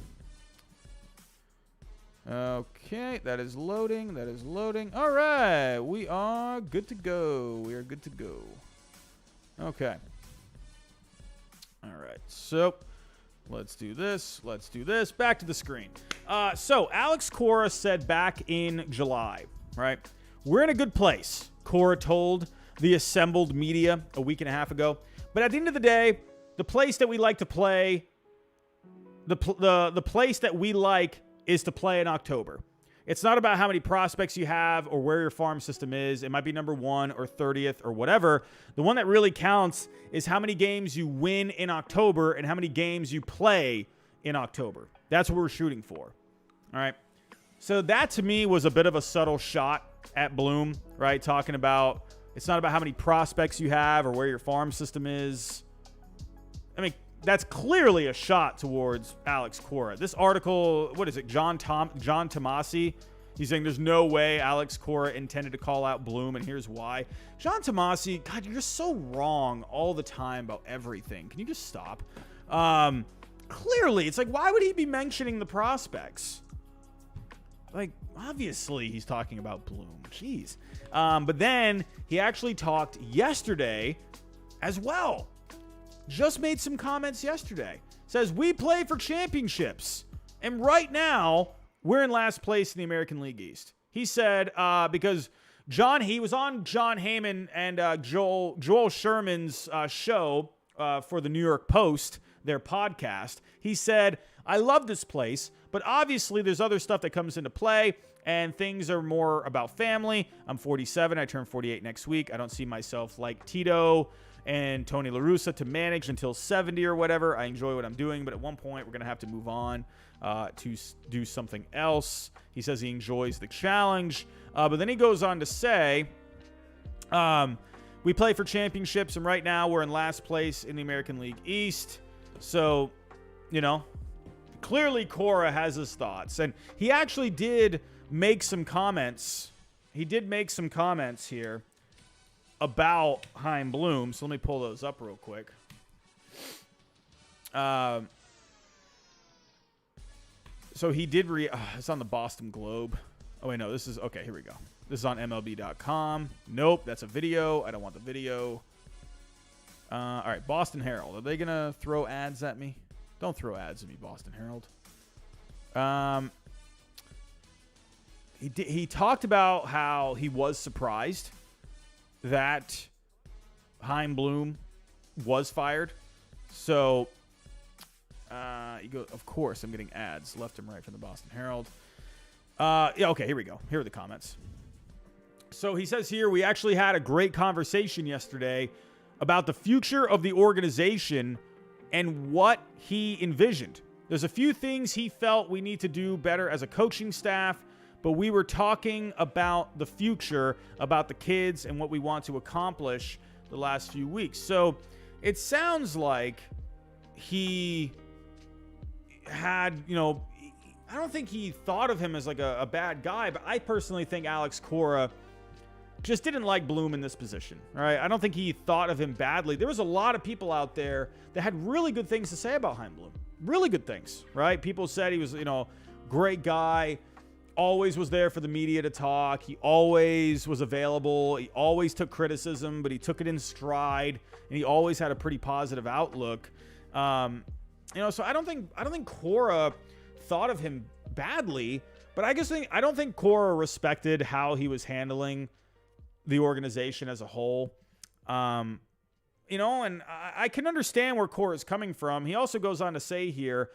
Okay, that is loading. That is loading. All right, we are good to go. We are good to go. Okay. All right, so let's do this. Let's do this. Back to the screen. So Alex Cora said back in July, right? We're in a good place, Cora told the assembled media a week and a half ago. But at the end of the day, the place that we like to play, the place that we like is to play in October. It's not about how many prospects you have or where your farm system is. It might be number 1 or 30th or whatever. The one that really counts is how many games you win in October and how many games you play in October. That's what we're shooting for. All right. So that to me was a bit of a subtle shot at Bloom, right? Talking about it's not about how many prospects you have or where your farm system is. I mean, that's clearly a shot towards Alex Cora. This article, what is it? John Tomasi. He's saying there's no way Alex Cora intended to call out Bloom, and here's why. John Tomasi, God, you're so wrong all the time about everything. Can you just stop? Clearly, it's like, why would he be mentioning the prospects? Like, obviously, he's talking about Bloom. Jeez. But then he actually talked yesterday as well. Just made some comments yesterday. Says, we play for championships. And right now, we're in last place in the American League East. He said, because he was on John Heyman and Joel Sherman's show for the New York Post, their podcast. He said, I love this place, but obviously there's other stuff that comes into play, and things are more about family. I'm 47. I turn 48 next week. I don't see myself like Tito and Tony La Russa to manage until 70 or whatever. I enjoy what I'm doing, but at one point we're going to have to move on to do something else. He says he enjoys the challenge, but then he goes on to say, we play for championships, and right now we're in last place in the American League East. So, clearly Cora has his thoughts, and he actually did make some comments. He did make some comments here about Chaim Bloom. So let me pull those up real quick. So he did it's on the Boston Globe. Oh, wait, no, this is, okay, here we go. This is on MLB.com. Nope, that's a video. I don't want the video. All right, Boston Herald. Are they going to throw ads at me? Don't throw ads at me, Boston Herald. He talked about how he was surprised that Chaim Bloom was fired. So, you go, of course, I'm getting ads left and right from the Boston Herald. Yeah, okay, here we go. Here are the comments. So he says here, we actually had a great conversation yesterday about the future of the organization and what he envisioned. There's a few things he felt we need to do better as a coaching staff, but we were talking about the future, about the kids and what we want to accomplish the last few weeks. So it sounds like he had, I don't think he thought of him as like a bad guy, but I personally think Alex Cora just didn't like Bloom in this position. All right. I don't think he thought of him badly. There was a lot of people out there that had really good things to say about Chaim Bloom. Really good things, right? People said he was, great guy, always was there for the media to talk. He always was available. He always took criticism, but he took it in stride, and he always had a pretty positive outlook. So I don't think Cora thought of him badly, but I don't think Cora respected how he was handling the organization as a whole. And I can understand where Cora's coming from. He also goes on to say here,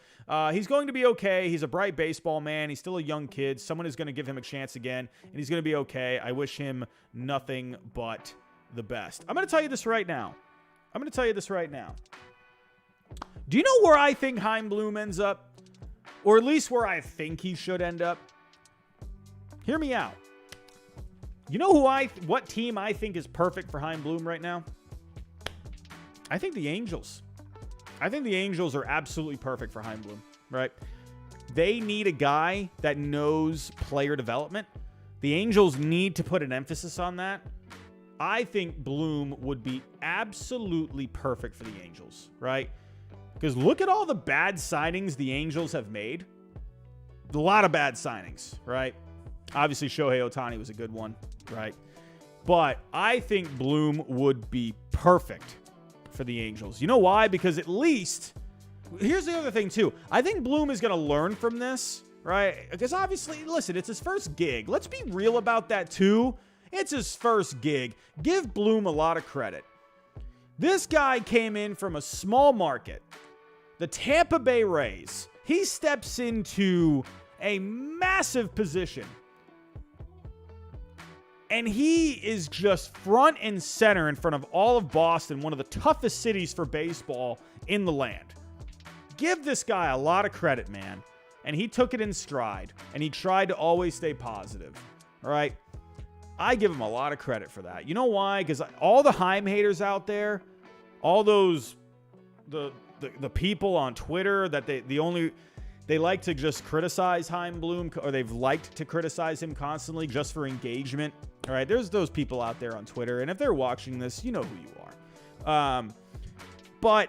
he's going to be okay. He's a bright baseball man. He's still a young kid. Someone is going to give him a chance again, and he's going to be okay. I wish him nothing but the best. I'm going to tell you this right now. Do you know where I think Chaim Bloom ends up? Or at least where I think he should end up? Hear me out. You know what team I think is perfect for Chaim Bloom right now? I think the Angels. I think the Angels are absolutely perfect for Chaim Bloom, right? They need a guy that knows player development. The Angels need to put an emphasis on that. I think Bloom would be absolutely perfect for the Angels, right? Because look at all the bad signings the Angels have made. a lot of bad signings, right? Obviously, Shohei Ohtani was a good one, right? But I think Bloom would be perfect for the Angels. You know why? Because at least, here's the other thing too. I think Bloom is going to learn from this, right? Because obviously, listen, it's his first gig. Let's be real about that too. It's his first gig. Give Bloom a lot of credit. This guy came in from a small market, the Tampa Bay Rays. He steps into a massive position. And he is just front and center in front of all of Boston, one of the toughest cities for baseball in the land. Give this guy a lot of credit, man. And he took it in stride. And he tried to always stay positive. All right? I give him a lot of credit for that. You know why? Because all the Chaim haters out there, all those, the people on Twitter that they like to just criticize Chaim Bloom, or they've liked to criticize him constantly just for engagement. All right, there's those people out there on Twitter, and if they're watching this, you know who you are. But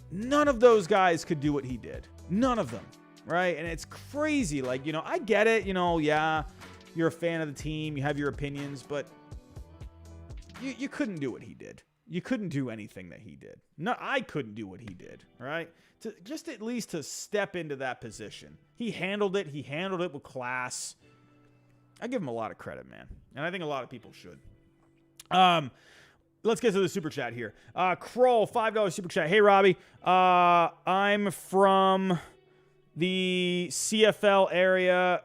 none of those guys could do what he did. None of them, right? And it's crazy. Like, you know, I get it. You know, yeah, you're a fan of the team. You have your opinions, but you couldn't do what he did. You couldn't do anything that he did. No, I couldn't do what he did, right? Just at least to step into that position. He handled it. He handled it with class. I give him a lot of credit, man. And I think a lot of people should. Let's get to the super chat here. Kroll, $5 super chat. Hey, Robbie. I'm from the CFL area.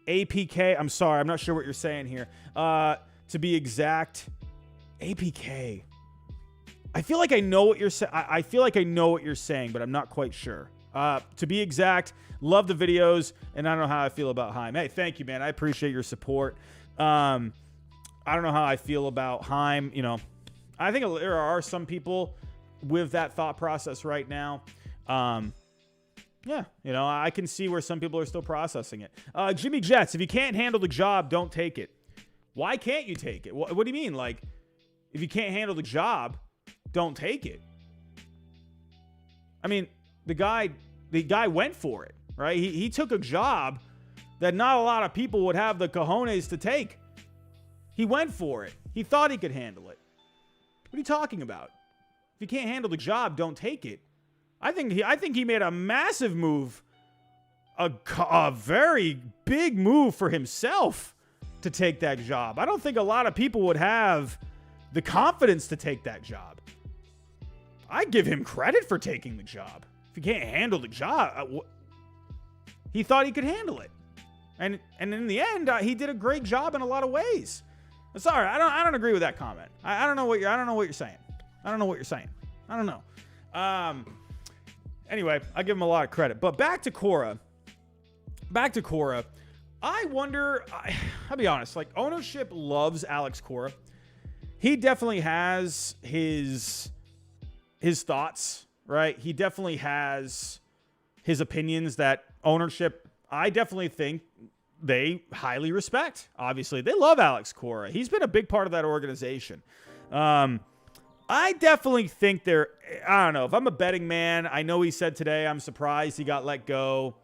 APK. I'm sorry. I'm not sure what you're saying here. To be exact, APK. I feel like I know what you're saying. I feel like I know what you're saying, but I'm not quite sure. To be exact, love the videos, and I don't know how I feel about Chaim. Hey, thank you, man. I appreciate your support. I don't know how I feel about Chaim. You know, I think there are some people with that thought process right now. Yeah, you know, I can see where some people are still processing it. Jimmy Jets, if you can't handle the job, don't take it. Why can't you take it? What do you mean? Like, if you can't handle the job, don't take it. I mean, the guy went for it, right? He took a job that not a lot of people would have the cojones to take. He went for it. He thought he could handle it. What are you talking about? If you can't handle the job, don't take it. I think he made a massive move, a very big move for himself to take that job. I don't think a lot of people would have the confidence to take that job. I give him credit for taking the job. If he can't handle the job, he thought he could handle it, and in the end, he did a great job in a lot of ways. Sorry, I don't agree with that comment. I don't know what you're saying. I don't know what you're saying. I don't know. Anyway, I give him a lot of credit. But back to Cora. I wonder, I'll be honest, like, ownership loves Alex Cora. He definitely has his thoughts, right? He definitely has his opinions that ownership, I definitely think they highly respect. Obviously, they love Alex Cora. He's been a big part of that organization. I definitely think I don't know. If I'm a betting man, I know he said today, I'm surprised he got let go.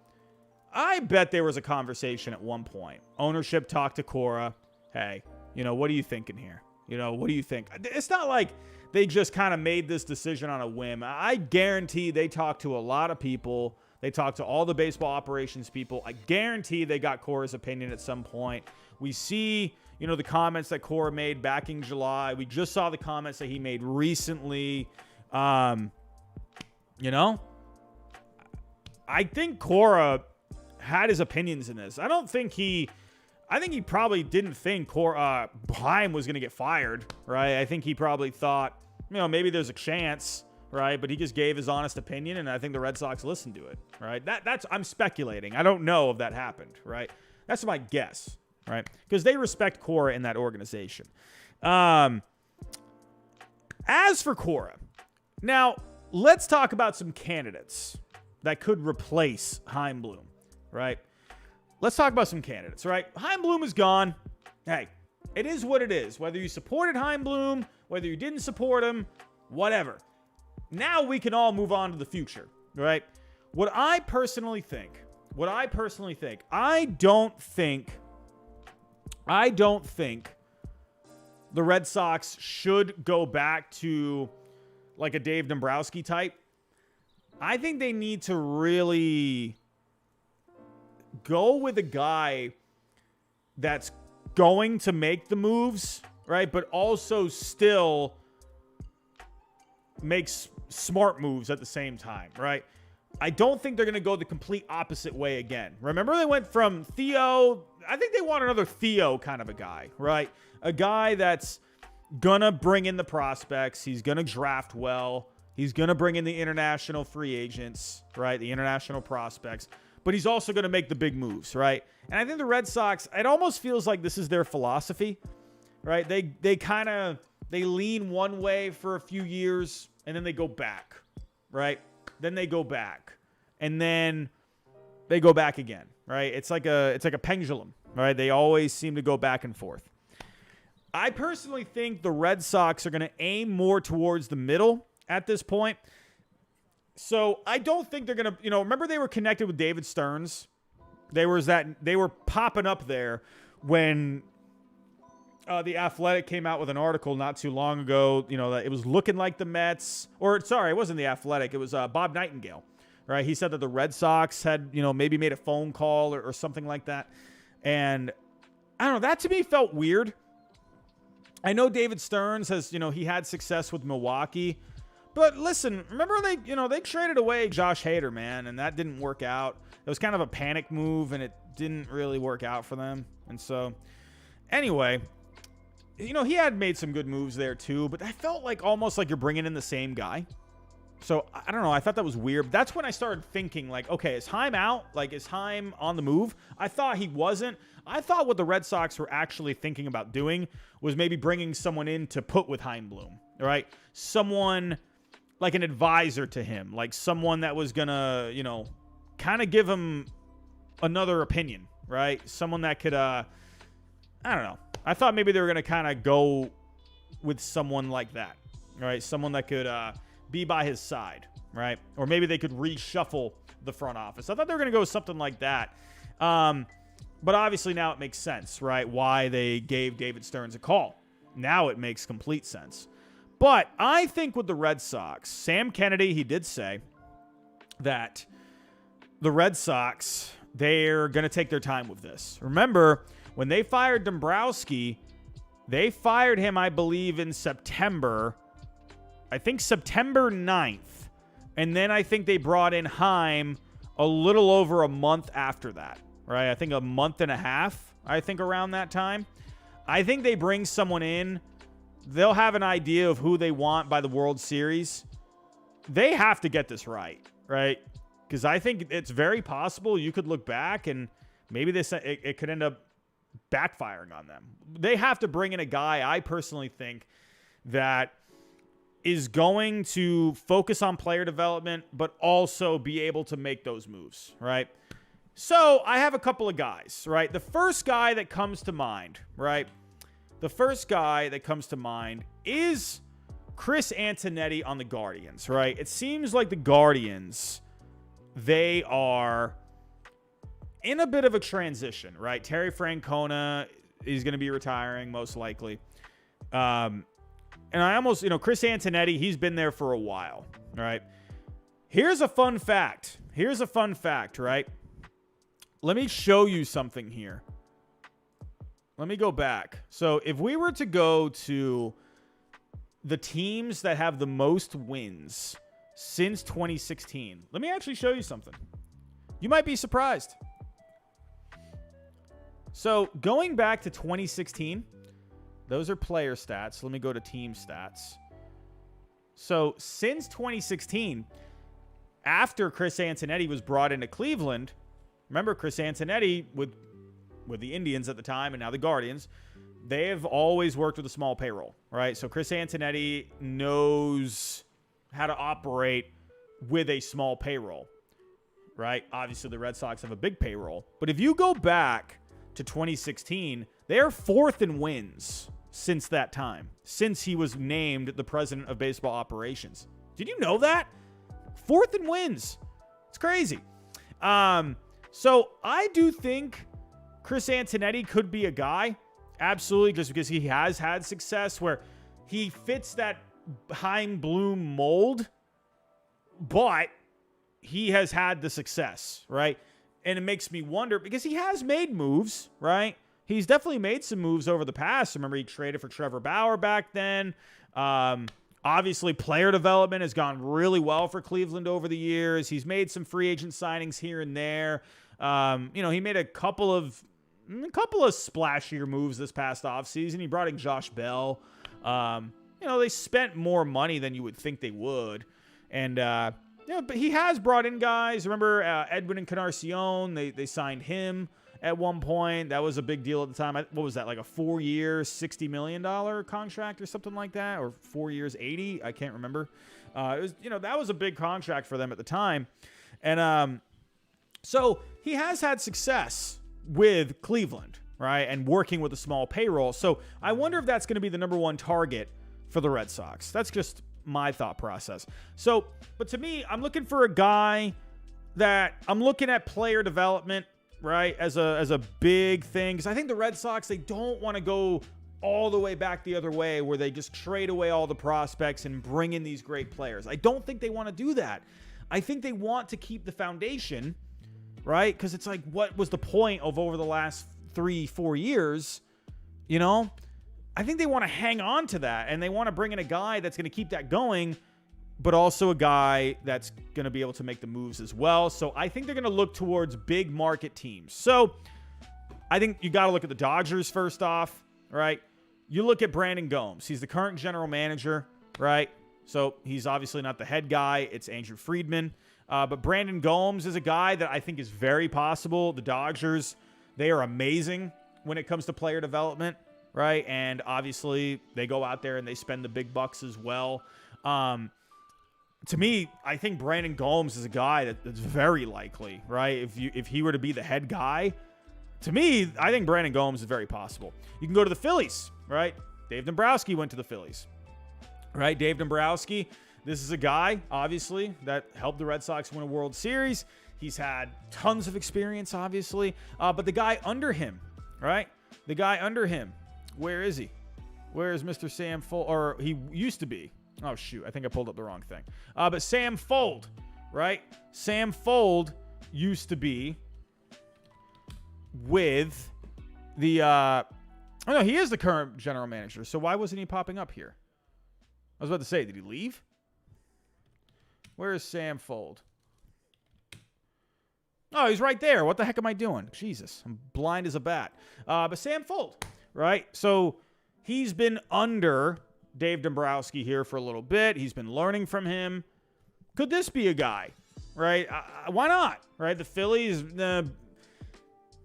I bet there was a conversation at one point. Ownership talked to Cora. Hey, you know, what are you thinking here? You know, what do you think? It's not like they just kind of made this decision on a whim. I guarantee they talked to a lot of people. They talked to all the baseball operations people. I guarantee they got Cora's opinion at some point. We see, you know, the comments that Cora made back in July. We just saw the comments that he made recently. You know, I think Cora had his opinions in this. I think he probably didn't think Chaim was going to get fired, right? I think he probably thought, you know, maybe there's a chance, right? But he just gave his honest opinion, and I think the Red Sox listened to it, right? I'm speculating. I don't know if that happened, right? That's my guess, right? Because they respect Cora in that organization. As for Cora, now let's talk about some candidates that could replace Chaim Bloom, right? Let's talk about some candidates, right? Chaim Bloom is gone. Hey, it is what it is. Whether you supported Chaim Bloom, whether you didn't support him, whatever. Now we can all move on to the future, right? What I personally think, I don't think the Red Sox should go back to like a Dave Dombrowski type. I think they need to really go with a guy that's going to make the moves, right? But also still makes smart moves at the same time, right? I don't think they're going to go the complete opposite way again. Remember, they went from Theo. I think they want another Theo kind of a guy, right? A guy that's going to bring in the prospects. He's going to draft well. He's going to bring in the international free agents, right? The international prospects. But he's also going to make the big moves, right? And I think the Red Sox, it almost feels like this is their philosophy, right? They lean one way for a few years, and then they go back, right? Then they go back, and then they go back again, right? It's like a pendulum, right? They always seem to go back and forth. I personally think the Red Sox are going to aim more towards the middle at this point. So I don't think they're going to, remember they were connected with David Stearns? They were popping up there when The Athletic came out with an article not too long ago, that it was looking like the Mets, it wasn't The Athletic. It was Bob Nightingale, right? He said that the Red Sox had, maybe made a phone call or something like that. And I don't know, that to me felt weird. I know David Stearns has, he had success with Milwaukee. But listen, remember they traded away Josh Hader, man, and that didn't work out. It was kind of a panic move, and it didn't really work out for them. And so, anyway, he had made some good moves there too, but I felt like almost like you're bringing in the same guy. So, I don't know. I thought that was weird. That's when I started thinking, like, okay, is Chaim out? Like, is Chaim on the move? I thought he wasn't. I thought what the Red Sox were actually thinking about doing was maybe bringing someone in to put with Chaim Bloom, right? Someone like an advisor to him, like someone that was going to, kind of give him another opinion, right? Someone that could, I don't know. I thought maybe they were going to kind of go with someone like that, right? Someone that could be by his side, right? Or maybe they could reshuffle the front office. I thought they were going to go with something like that. But obviously now it makes sense, right? Why they gave David Stearns a call. Now it makes complete sense. But I think with the Red Sox, Sam Kennedy, he did say that the Red Sox, they're going to take their time with this. Remember, when they fired Dombrowski, they fired him, I believe, in September. I think September 9th. And then I think they brought in Chaim a little over a month after that, right? I think a month and a half, around that time. I think they bring someone in. They'll have an idea of who they want by the World Series. They have to get this right? Because I think it's very possible you could look back and maybe it could end up backfiring on them. They have to bring in a guy, I personally think, that is going to focus on player development, but also be able to make those moves, right? So I have a couple of guys, right? The first guy that comes to mind, right? The first guy that comes to mind is Chris Antonetti on the Guardians, right? It seems like the Guardians, they are in a bit of a transition, right? Terry Francona is going to be retiring, most likely. And I almost, Chris Antonetti, he's been there for a while, right? Here's a fun fact, right? Let me show you something here. Let me go back. So if we were to go to the teams that have the most wins since 2016, let me actually show you something. You might be surprised. So going back to 2016, those are player stats. Let me go to team stats. So since 2016, after Chris Antonetti was brought into Cleveland, remember Chris Antonetti with the Indians at the time and now the Guardians, they have always worked with a small payroll, right? So Chris Antonetti knows how to operate with a small payroll, right? Obviously, the Red Sox have a big payroll. But if you go back to 2016, they are fourth in wins since that time, since he was named the president of baseball operations. Did you know that? Fourth in wins. It's crazy. So I do think Chris Antonetti could be a guy. Absolutely, just because he has had success where he fits that Chaim Bloom mold, but he has had the success, right? And it makes me wonder, because he has made moves, right? He's definitely made some moves over the past. Remember, he traded for Trevor Bauer back then. Obviously, player development has gone really well for Cleveland over the years. He's made some free agent signings here and there. He made a couple of splashier moves this past offseason. He brought in Josh Bell. They spent more money than you would think they would. And, but he has brought in guys. Remember Edwin Encarnacion? They signed him at one point. That was a big deal at the time. What was that, like a 4-year, $60 million contract or something like that? Or 4 years, 80? I can't remember. It was, that was a big contract for them at the time. And so he has had success with Cleveland, right? And working with a small payroll. So I wonder if that's going to be the number one target for the Red Sox. That's just my thought process. So, but to me, I'm looking for a guy that I'm looking at player development, right, as a big thing. Because I think the Red Sox, they don't want to go all the way back the other way where they just trade away all the prospects and bring in these great players. I don't think they want to do that. I think they want to keep the foundation, right? Because it's like, what was the point of over the last 3-4 years? I think they want to hang on to that, and they want to bring in a guy that's going to keep that going, but also a guy that's going to be able to make the moves as well. So I think they're going to look towards big market teams. So I think you got to look at the Dodgers first off, right? You look at Brandon Gomes. He's the current general manager, right? So he's obviously not the head guy. It's Andrew Friedman. But Brandon Gomes is a guy that I think is very possible. The Dodgers, they are amazing when it comes to player development, right? And obviously, they go out there and they spend the big bucks as well. To me, I think Brandon Gomes is a guy that's very likely, right? If he were to be the head guy, to me, I think Brandon Gomes is very possible. You can go to the Phillies, right? Dave Dombrowski went to the Phillies, right? Dave Dombrowski, this is a guy, obviously, that helped the Red Sox win a World Series. He's had tons of experience, obviously. But the guy under him, right? The guy under him, where is he? Where is Mr. Sam Fold? Or he used to be. Oh, shoot. I think I pulled up the wrong thing. But Sam Fold, right? Sam Fold used to be with the... oh, no, he is the current general manager. So why wasn't he popping up here? I was about to say, did he leave? Where is Sam Fold? Oh, he's right there. What the heck am I doing? Jesus, I'm blind as a bat. But Sam Fold, right? So he's been under Dave Dombrowski here for a little bit. He's been learning from him. Could this be a guy, right? Why not, right? The Phillies, they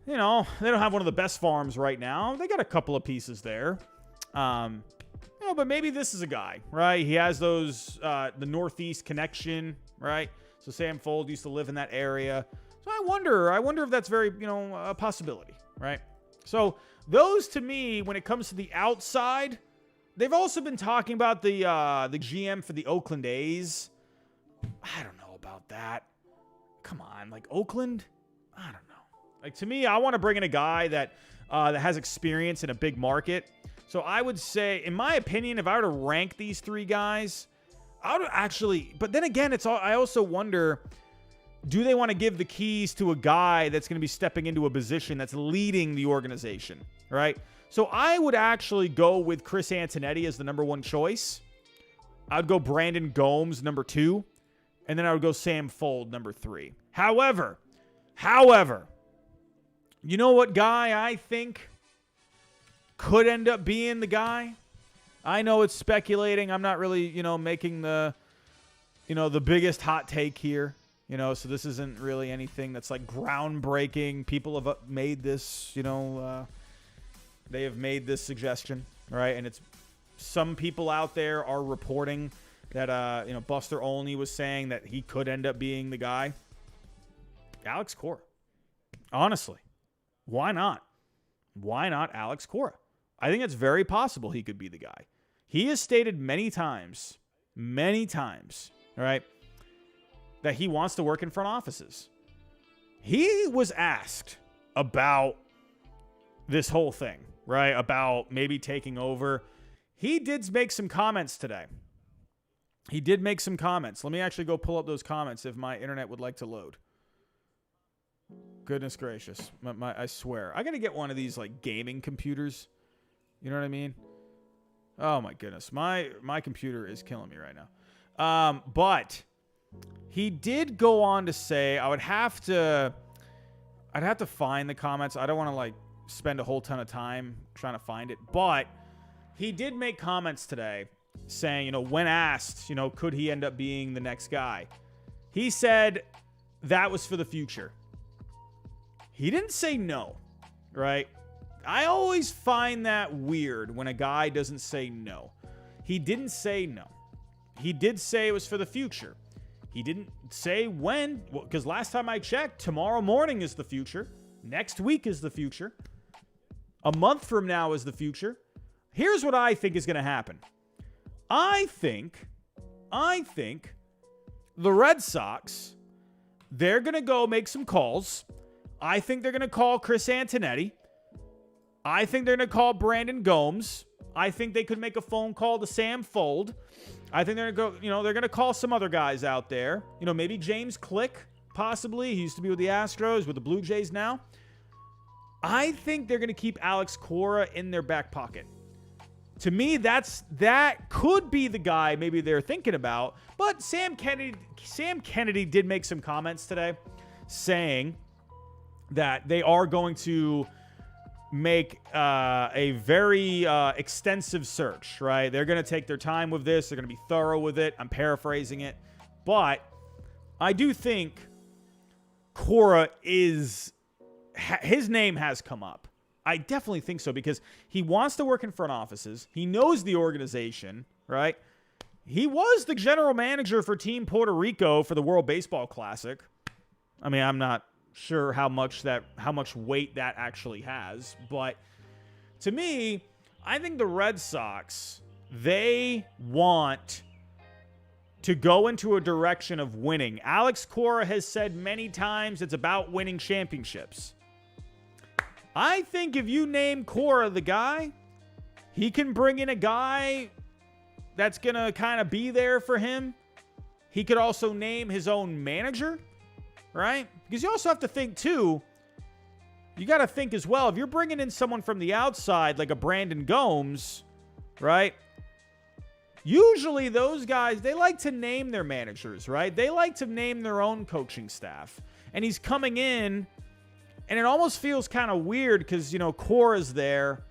don't have one of the best farms right now. They got a couple of pieces there. But maybe this is a guy, right? He has those, the Northeast connection, right? So Sam Fold used to live in that area. So I wonder if that's very, a possibility, right? So those, to me, when it comes to the outside, they've also been talking about the GM for the Oakland A's. I don't know about that. Come on, like Oakland? I don't know. Like, to me, I want to bring in a guy that has experience in a big market. So I would say, in my opinion, if I were to rank these three guys, I would actually, but then again, I also wonder, do they want to give the keys to a guy that's going to be stepping into a position that's leading the organization, right? So I would actually go with Chris Antonetti as the number one choice. I'd go Brandon Gomes, number 2. And then I would go Sam Fold, number 3. However, you know what guy I think could end up being the guy? I know it's speculating. I'm not really, making the biggest hot take here. So this isn't really anything that's like groundbreaking. People have made this, they have made this suggestion, right? And it's some people out there are reporting that, Buster Olney was saying that he could end up being the guy. Alex Cora. Honestly, why not? Why not Alex Cora? I think it's very possible he could be the guy. He has stated many times, all right, that he wants to work in front offices. He was asked about this whole thing, right? About maybe taking over. He did make some comments today. He did make some comments. Let me actually go pull up those comments if my internet would like to load. Goodness gracious. I swear. I got to get one of these like gaming computers. You know what I mean? Oh my goodness. My computer is killing me right now. But he did go on to say, I'd have to find the comments. I don't want to like spend a whole ton of time trying to find it. But he did make comments today saying, you know, when asked, you know, could he end up being the next guy? He said that was for the future. He didn't say no, right? I always find that weird when a guy doesn't say no. He didn't say no. He did say it was for the future. He didn't say when, because last time I checked, tomorrow morning is the future. Next week is the future. A month from now is the future. Here's what I think is going to happen. I think the Red Sox, they're going to go make some calls. I think they're going to call Chris Antonetti. I think they're going to call Brandon Gomes. I think they could make a phone call to Sam Fold. I think they're going to go, you know, they're going to call some other guys out there. You know, maybe James Click, possibly. He used to be with the Astros, with the Blue Jays now. I think they're going to keep Alex Cora in their back pocket. To me, that could be the guy maybe they're thinking about. But Sam Kennedy did make some comments today saying that they are going to make a very extensive search, right? They're going to take their time with this. They're going to be thorough with it. I'm paraphrasing it. But I do think Cora his name has come up. I definitely think so because he wants to work in front offices. He knows the organization, right? He was the general manager for Team Puerto Rico for the World Baseball Classic. I mean, I'm not sure how much weight that actually has, but to me, I think the Red Sox, they want to go into a direction of winning. Alex Cora has said many times it's about winning championships. I think if you name Cora the guy, he can bring in a guy that's going to kind of be there for him. He could also name his own manager, right? Because you also have to think, too, you got to think as well, if you're bringing in someone from the outside, like a Brandon Gomes, right? Usually those guys, they like to name their managers, right? They like to name their own coaching staff. And he's coming in, and it almost feels kind of weird because, you know, Cora's there,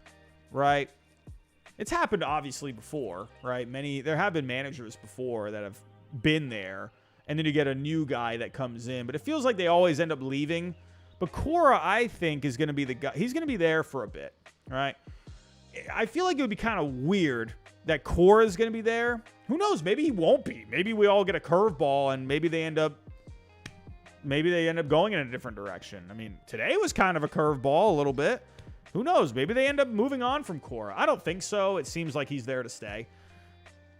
right? It's happened obviously before, right? There have been managers before that have been there, and then you get a new guy that comes in. But it feels like they always end up leaving. But Cora, I think, is going to be the guy. He's going to be there for a bit, right? I feel like it would be kind of weird that Cora is going to be there. Who knows? Maybe he won't be. Maybe we all get a curveball, and maybe they end up going in a different direction. I mean, today was kind of a curveball a little bit. Who knows? Maybe they end up moving on from Cora. I don't think so. It seems like he's there to stay.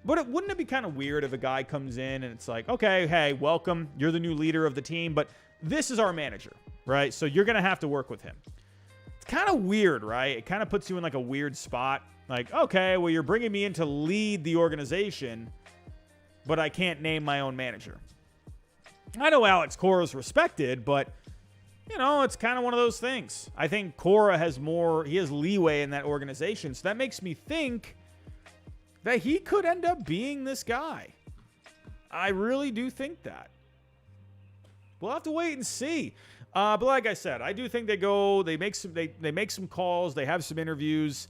But wouldn't it be kind of weird if a guy comes in and it's like, okay, hey, welcome. You're the new leader of the team, but this is our manager, right? So you're going to have to work with him. It's kind of weird, right? It kind of puts you in like a weird spot. Like, okay, well, you're bringing me in to lead the organization, but I can't name my own manager. I know Alex Cora's respected, but, you know, it's kind of one of those things. I think Cora has he has leeway in that organization. So that makes me think that he could end up being this guy. I really do think that. We'll have to wait and see. But like I said, I do think they make some calls, they have some interviews.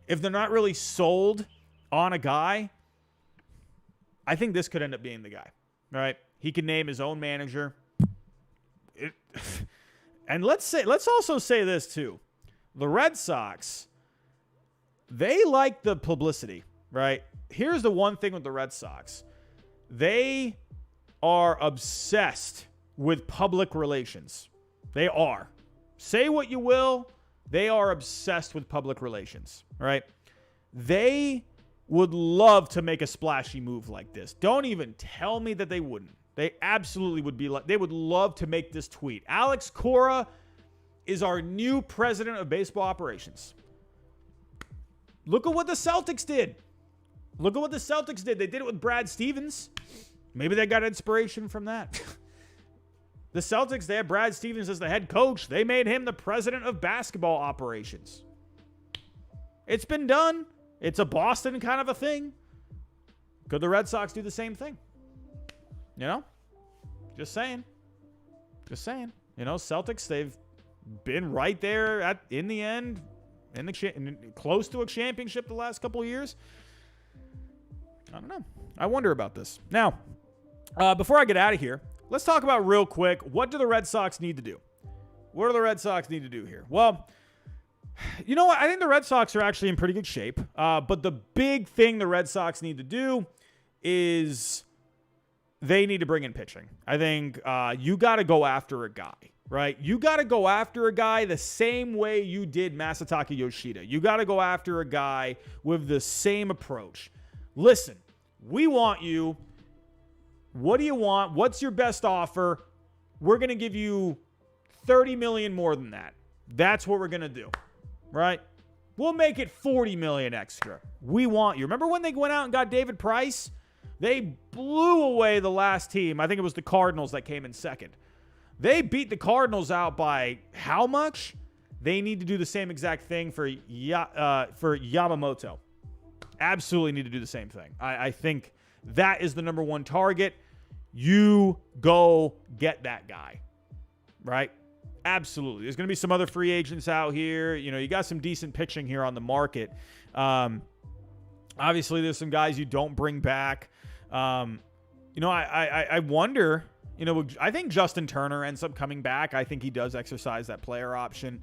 If they're not really sold on a guy, I think this could end up being the guy. All right. He can name his own manager. And let's also say this too. The Red Sox, they like the publicity, right? Here's the one thing with the Red Sox. They are obsessed with public relations. They are. Say what you will. They are obsessed with public relations, right? They would love to make a splashy move like this. Don't even tell me that they wouldn't. They absolutely would be like, they would love to make this tweet. Alex Cora is our new president of baseball operations. Look at what the Celtics did. Look at what the Celtics did. They did it with Brad Stevens. Maybe they got inspiration from that. The Celtics, they had Brad Stevens as the head coach. They made him the president of basketball operations. It's been done. It's a Boston kind of a thing. Could the Red Sox do the same thing? You know? Just saying. Just saying. You know, Celtics, they've been right there in the end, close to a championship the last couple of years. I don't know. I wonder about this. Now, before I get out of here, let's talk about real quick, what do the Red Sox need to do? What do the Red Sox need to do here? Well, you know what? I think the Red Sox are actually in pretty good shape. But the big thing the Red Sox need to do is they need to bring in pitching. I think you got to go after a guy, right? You got to go after a guy the same way you did Masataka Yoshida. You got to go after a guy with the same approach. Listen, we want you. What do you want? What's your best offer? We're going to give you $30 million more than that. That's what we're going to do, right? We'll make it $40 million extra. We want you. Remember when they went out and got David Price? They blew away the last team. I think it was the Cardinals that came in second. They beat the Cardinals out by how much? They need to do the same exact thing for Yamamoto. Absolutely need to do the same thing. I think that is the number one target. You go get that guy, right? Absolutely. There's going to be some other free agents out here. You know, you got some decent pitching here on the market. Obviously, there's some guys you don't bring back. You know, I wonder, you know, I think Justin Turner ends up coming back. I think he does exercise that player option.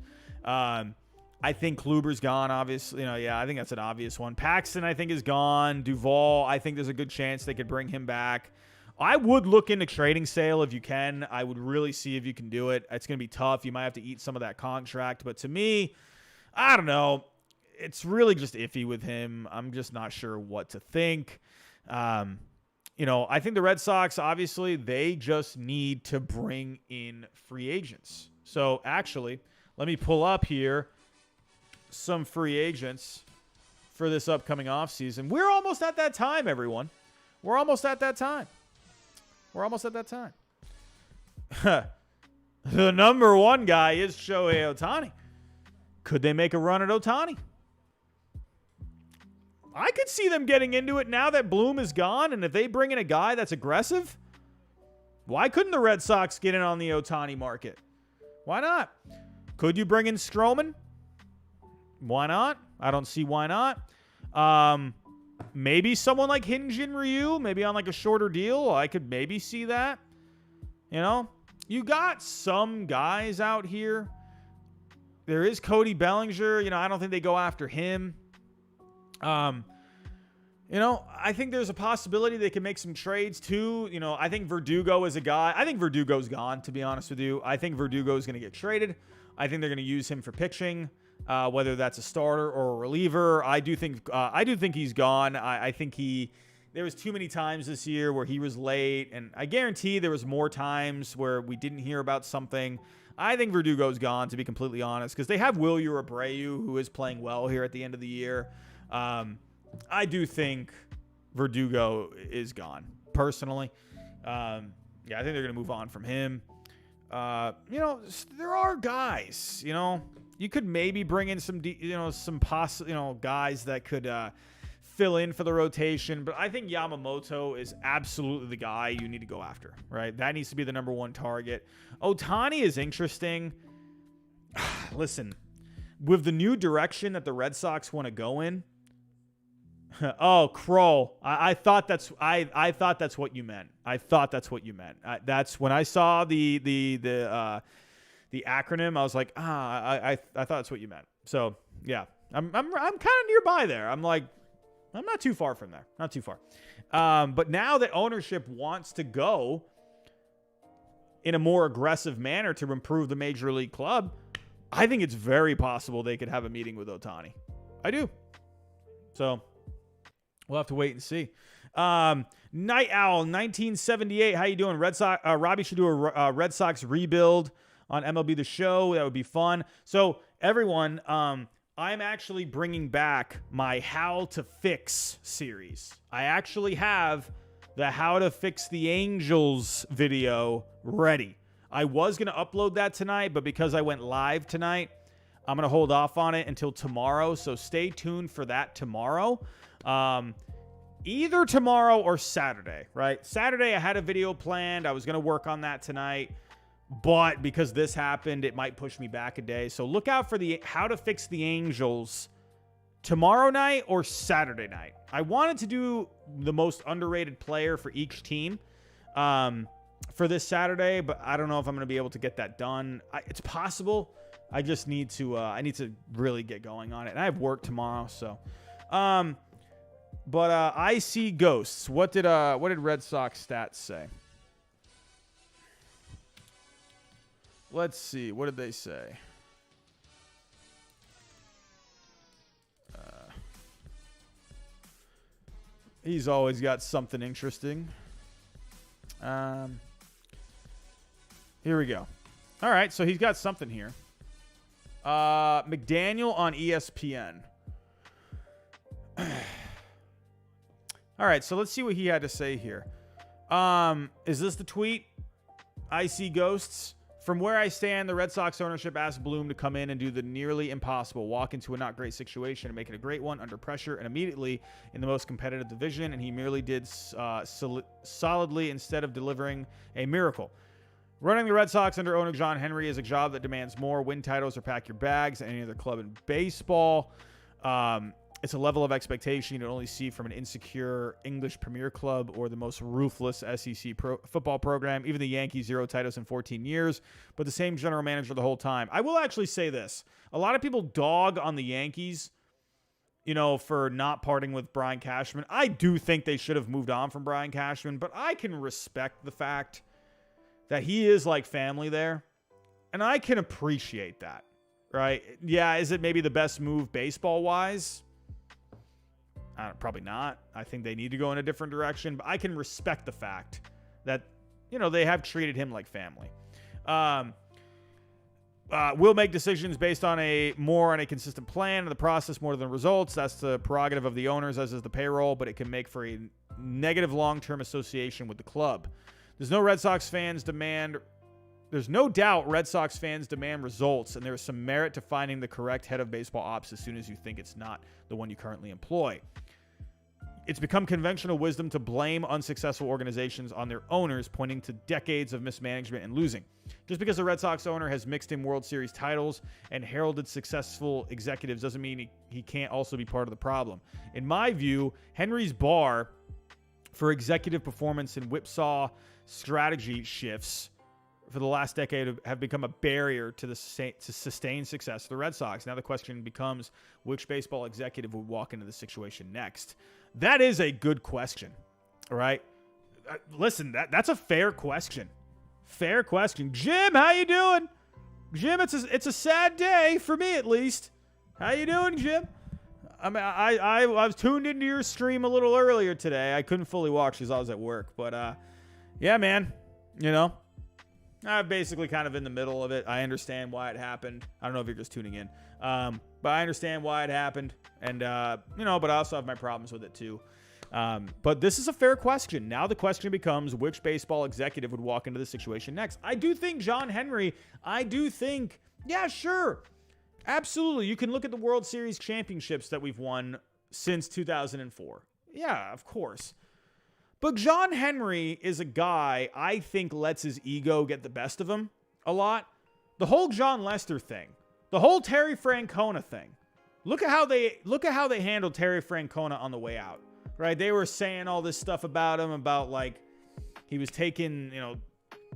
I think Kluber's gone, obviously. You know, yeah, I think that's an obvious one. Paxton, I think, is gone. Duvall, I think there's a good chance they could bring him back. I would look into trading Sale if you can. I would really see if you can do it. It's going to be tough. You might have to eat some of that contract. But to me, I don't know. It's really just iffy with him. I'm just not sure what to think. You know, I think the Red Sox, obviously, they just need to bring in free agents. So, actually, let me pull up here some free agents for this upcoming offseason. We're almost at that time, everyone. We're almost at that time. We're almost at that time. The number one guy is Shohei Ohtani. Could they make a run at Ohtani? I could see them getting into it now that Bloom is gone, and if they bring in a guy that's aggressive, why couldn't the Red Sox get in on the Ohtani market? Why not? Could you bring in Stroman? Why not? I don't see why not. Maybe someone like Hyun-Jin Ryu, maybe on like a shorter deal. I could maybe see that. You know, you got some guys out here. There is Cody Bellinger. You know, I don't think they go after him. You know, I think there's a possibility they can make some trades too. You know, I think Verdugo is a guy. I think Verdugo's gone, to be honest with you. I think Verdugo is going to get traded. I think they're going to use him for pitching, whether that's a starter or a reliever. I do think he's gone. I think there was too many times this year where he was late, and I guarantee there was more times where we didn't hear about something. I think Verdugo's gone, to be completely honest, because they have Wilyer Abreu, who is playing well here at the end of the year. I do think Verdugo is gone, personally. Yeah, I think they're going to move on from him. You know, there are guys, you know, you could maybe bring in some guys that could fill in for the rotation, but I think Yamamoto is absolutely the guy you need to go after, right? That needs to be the number one target. Ohtani is interesting. Listen, with the new direction that the Red Sox want to go in, oh, Kroll. I thought that's what you meant. I thought that's what you meant. That's when I saw the acronym. I was like, I thought that's what you meant. So yeah, I'm kind of nearby there. I'm like, I'm not too far from there. Not too far. But now that ownership wants to go in a more aggressive manner to improve the major league club, I think it's very possible they could have a meeting with Ohtani. I do. So We'll have to wait and see. Night Owl 1978. How you doing? Red Sox. Robbie should do a Red Sox rebuild on MLB The Show. That would be fun. So everyone, I'm actually bringing back my How to Fix series. I actually have the How to Fix the Angels video ready. I was going to upload that tonight, but because I went live tonight, I'm going to hold off on it until tomorrow. So stay tuned for that tomorrow. Either tomorrow or Saturday, right? Saturday, I had a video planned. I was going to work on that tonight, but because this happened, it might push me back a day. So look out for the How to Fix the Angels tomorrow night or Saturday night. I wanted to do the most underrated player for each team for this Saturday, but I don't know if I'm going to be able to get that done. It's possible. I just need to I need to really get going on it. And I have work tomorrow, so but I see ghosts. What did Red Sox stats say? Let's see. What did they say? He's always got something interesting. Here we go. All right, so he's got something here. McDaniel on ESPN. All right, so let's see what he had to say here. Is this the tweet? I see ghosts. From where I stand, the Red Sox ownership asked Bloom to come in and do the nearly impossible, walk into a not great situation and make it a great one under pressure and immediately in the most competitive division, and he merely did solidly instead of delivering a miracle. Running the Red Sox under owner John Henry is a job that demands more win titles or pack your bags than any other club in baseball. It's a level of expectation you don't only see from an insecure English Premier club or the most ruthless SEC football program. Even the Yankees, 0 titles in 14 years, but the same general manager the whole time. I will actually say this. A lot of people dog on the Yankees, for not parting with Brian Cashman. I do think they should have moved on from Brian Cashman, but I can respect the fact that he is like family there, and I can appreciate that, right? Yeah, is it maybe the best move baseball-wise? Probably not. I think they need to go in a different direction, but I can respect the fact that, they have treated him like family. We'll make decisions based on a consistent plan of the process more than results. That's the prerogative of the owners, as is the payroll, but it can make for a negative long-term association with the club. There's no doubt Red Sox fans demand results, and there's some merit to finding the correct head of baseball ops as soon as you think it's not the one you currently employ. It's become conventional wisdom to blame unsuccessful organizations on their owners, pointing to decades of mismanagement and losing. Just because the Red Sox owner has mixed in World Series titles and heralded successful executives doesn't mean he can't also be part of the problem. In my view, Henry's bar for executive performance and whipsaw strategy shifts for the last decade have become a barrier to sustain success of the Red Sox. Now the question becomes, which baseball executive would walk into the situation next? That is a good question, all right? Listen, that's a fair question. Fair question. Jim, how you doing? Jim, it's a sad day for me at least. How you doing, Jim? I mean, I was tuned into your stream a little earlier today. I couldn't fully watch because I was at work, but yeah, man, I'm basically kind of in the middle of it. I understand why it happened. I don't know if you're just tuning in. But I understand why it happened. And, but I also have my problems with it too. But this is a fair question. Now the question becomes, which baseball executive would walk into the situation next? I do think John Henry. Yeah, sure. Absolutely. You can look at the World Series championships that we've won since 2004. Yeah, of course. But John Henry is a guy I think lets his ego get the best of him a lot. The whole John Lester thing, the whole Terry Francona thing. Look at how they handled Terry Francona on the way out, right? They were saying all this stuff about him, about like he was taking,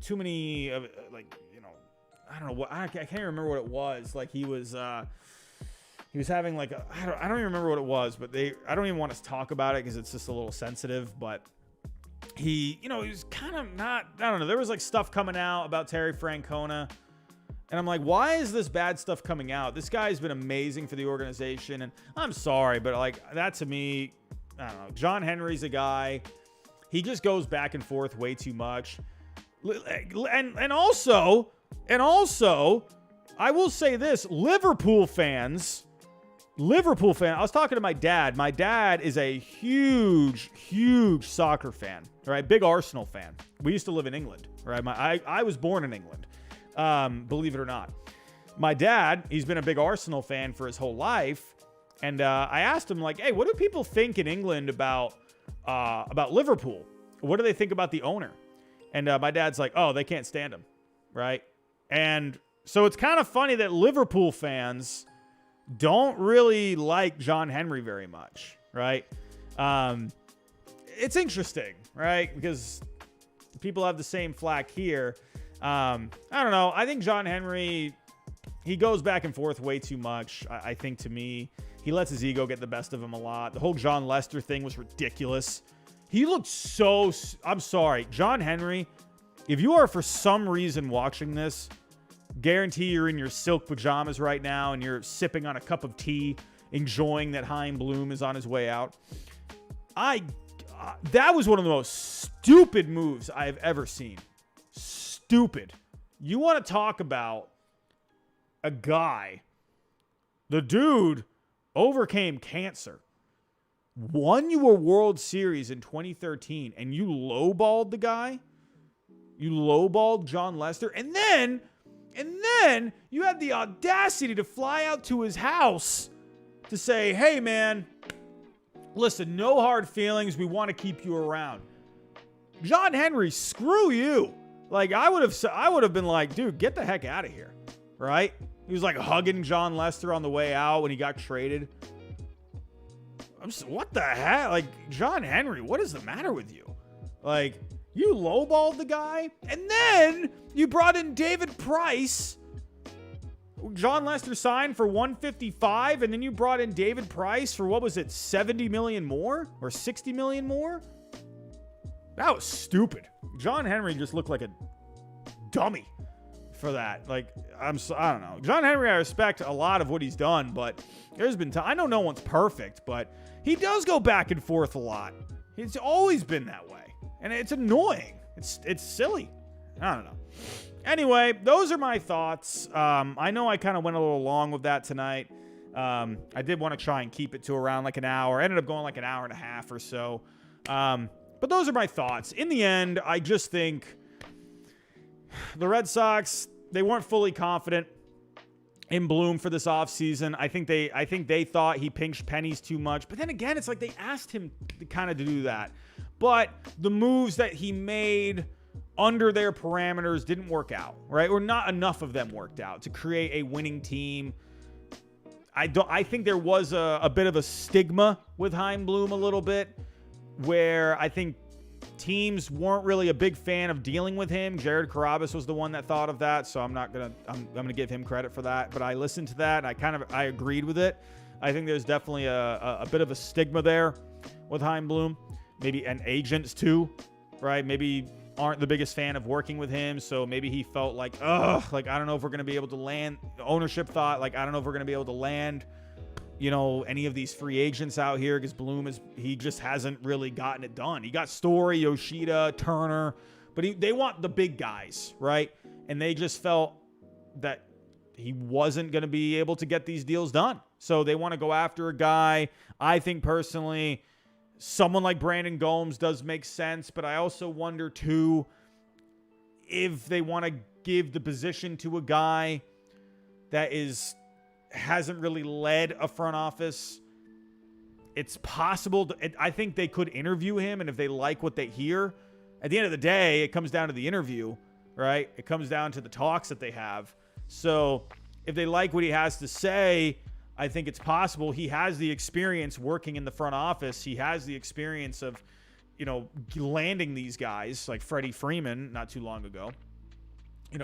too many I don't know what, I can't remember what it was. Like he was having like I don't even remember what it was, but I don't even want to talk about it because it's just a little sensitive, but he was kind of not, I don't know. There was like stuff coming out about Terry Francona. And I'm like, why is this bad stuff coming out? This guy's been amazing for the organization. And I'm sorry, but like that to me, I don't know. John Henry's a guy. He just goes back and forth way too much. And also, I will say this, Liverpool fans, I was talking to my dad. My dad is a huge soccer fan, right? Big Arsenal fan. We used to live in England, right? I was born in England, believe it or not. My dad, he's been a big Arsenal fan for his whole life. And I asked him, like, hey, what do people think in England about Liverpool? What do they think about the owner? And my dad's like, oh, they can't stand him, right? And so it's kind of funny that Liverpool fans don't really like John Henry very much, right? It's interesting, right? Because people have the same flack here. I don't know. I think John Henry, he goes back and forth way too much. I think, to me, he lets his ego get the best of him a lot. The whole John Lester thing was ridiculous. He looked so... I'm sorry. John Henry, if you are for some reason watching this, guarantee you're in your silk pajamas right now and you're sipping on a cup of tea, enjoying that Chaim Bloom is on his way out. That was one of the most stupid moves I have ever seen. Stupid. You want to talk about a guy, the dude overcame cancer, won you a World Series in 2013, and you lowballed the guy? You lowballed John Lester? And then you had the audacity to fly out to his house to say, hey, man, listen, no hard feelings. We want to keep you around. John Henry, screw you. Like, I would have been like, dude, get the heck out of here, right? He was like hugging John Lester on the way out when he got traded. What the heck? Like, John Henry, what is the matter with you? Like, you lowballed the guy, and then you brought in David Price. John Lester signed for $155, and then you brought in David Price for, what was it, $70 million more? Or $60 million more? That was stupid. John Henry just looked like a dummy for that. Like, I don't know. John Henry, I respect a lot of what he's done, but there's been time. I know no one's perfect, but he does go back and forth a lot. It's always been that way, and it's annoying. It's silly. I don't know. Anyway, those are my thoughts. I know I kind of went a little long with that tonight. I did want to try and keep it to around like an hour. I ended up going like an hour and a half or so. But those are my thoughts. In the end, I just think the Red Sox, they weren't fully confident in Bloom for this offseason. I think they thought he pinched pennies too much. But then again, it's like they asked him to kind of do that. But the moves that he made under their parameters didn't work out, right? Or not enough of them worked out to create a winning team. I think there was a bit of a stigma with Chaim Bloom a little bit, where I think teams weren't really a big fan of dealing with him. Jared Carrabis was the one that thought of that, so I'm gonna give him credit for that. But I listened to that and I agreed with it. I think there's definitely a bit of a stigma there with Chaim Bloom, maybe, and agents too, right? Maybe aren't the biggest fan of working with him, so maybe he felt like, I don't know if we're gonna be able to land. Ownership thought, like, I don't know if we're gonna be able to land, any of these free agents out here, because Bloom he just hasn't really gotten it done. He got Story, Yoshida, Turner, but they want the big guys, right? And they just felt that he wasn't going to be able to get these deals done. So they want to go after a guy. I think personally, someone like Brandon Gomes does make sense, but I also wonder too if they want to give the position to a guy that hasn't really led a front office. It's possible. I think they could interview him, and if they like what they hear, at the end of the day, it comes down to the interview, right? It comes down to the talks that they have. So if they like what he has to say, I think it's possible. He has the experience working in the front office. He has the experience of, landing these guys like Freddie Freeman not too long ago.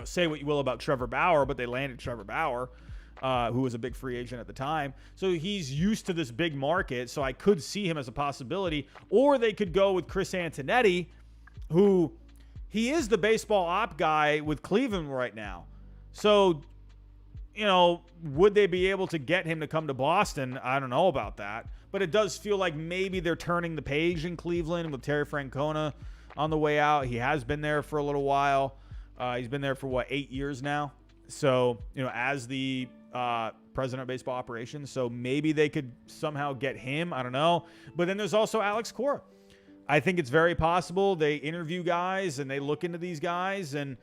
Say what you will about Trevor Bauer, but they landed Trevor Bauer, who was a big free agent at the time. So he's used to this big market. So I could see him as a possibility. Or they could go with Chris Antonetti, who he is the baseball op guy with Cleveland right now. So, would they be able to get him to come to Boston? I don't know about that. but it does feel like maybe they're turning the page in Cleveland with Terry Francona on the way out. He has been there for a little while. He's been there for 8 years now. So, as the president of baseball operations. So maybe they could somehow get him. I don't know. But then there's also Alex Cora. I think it's very possible they interview guys and they look into these guys, and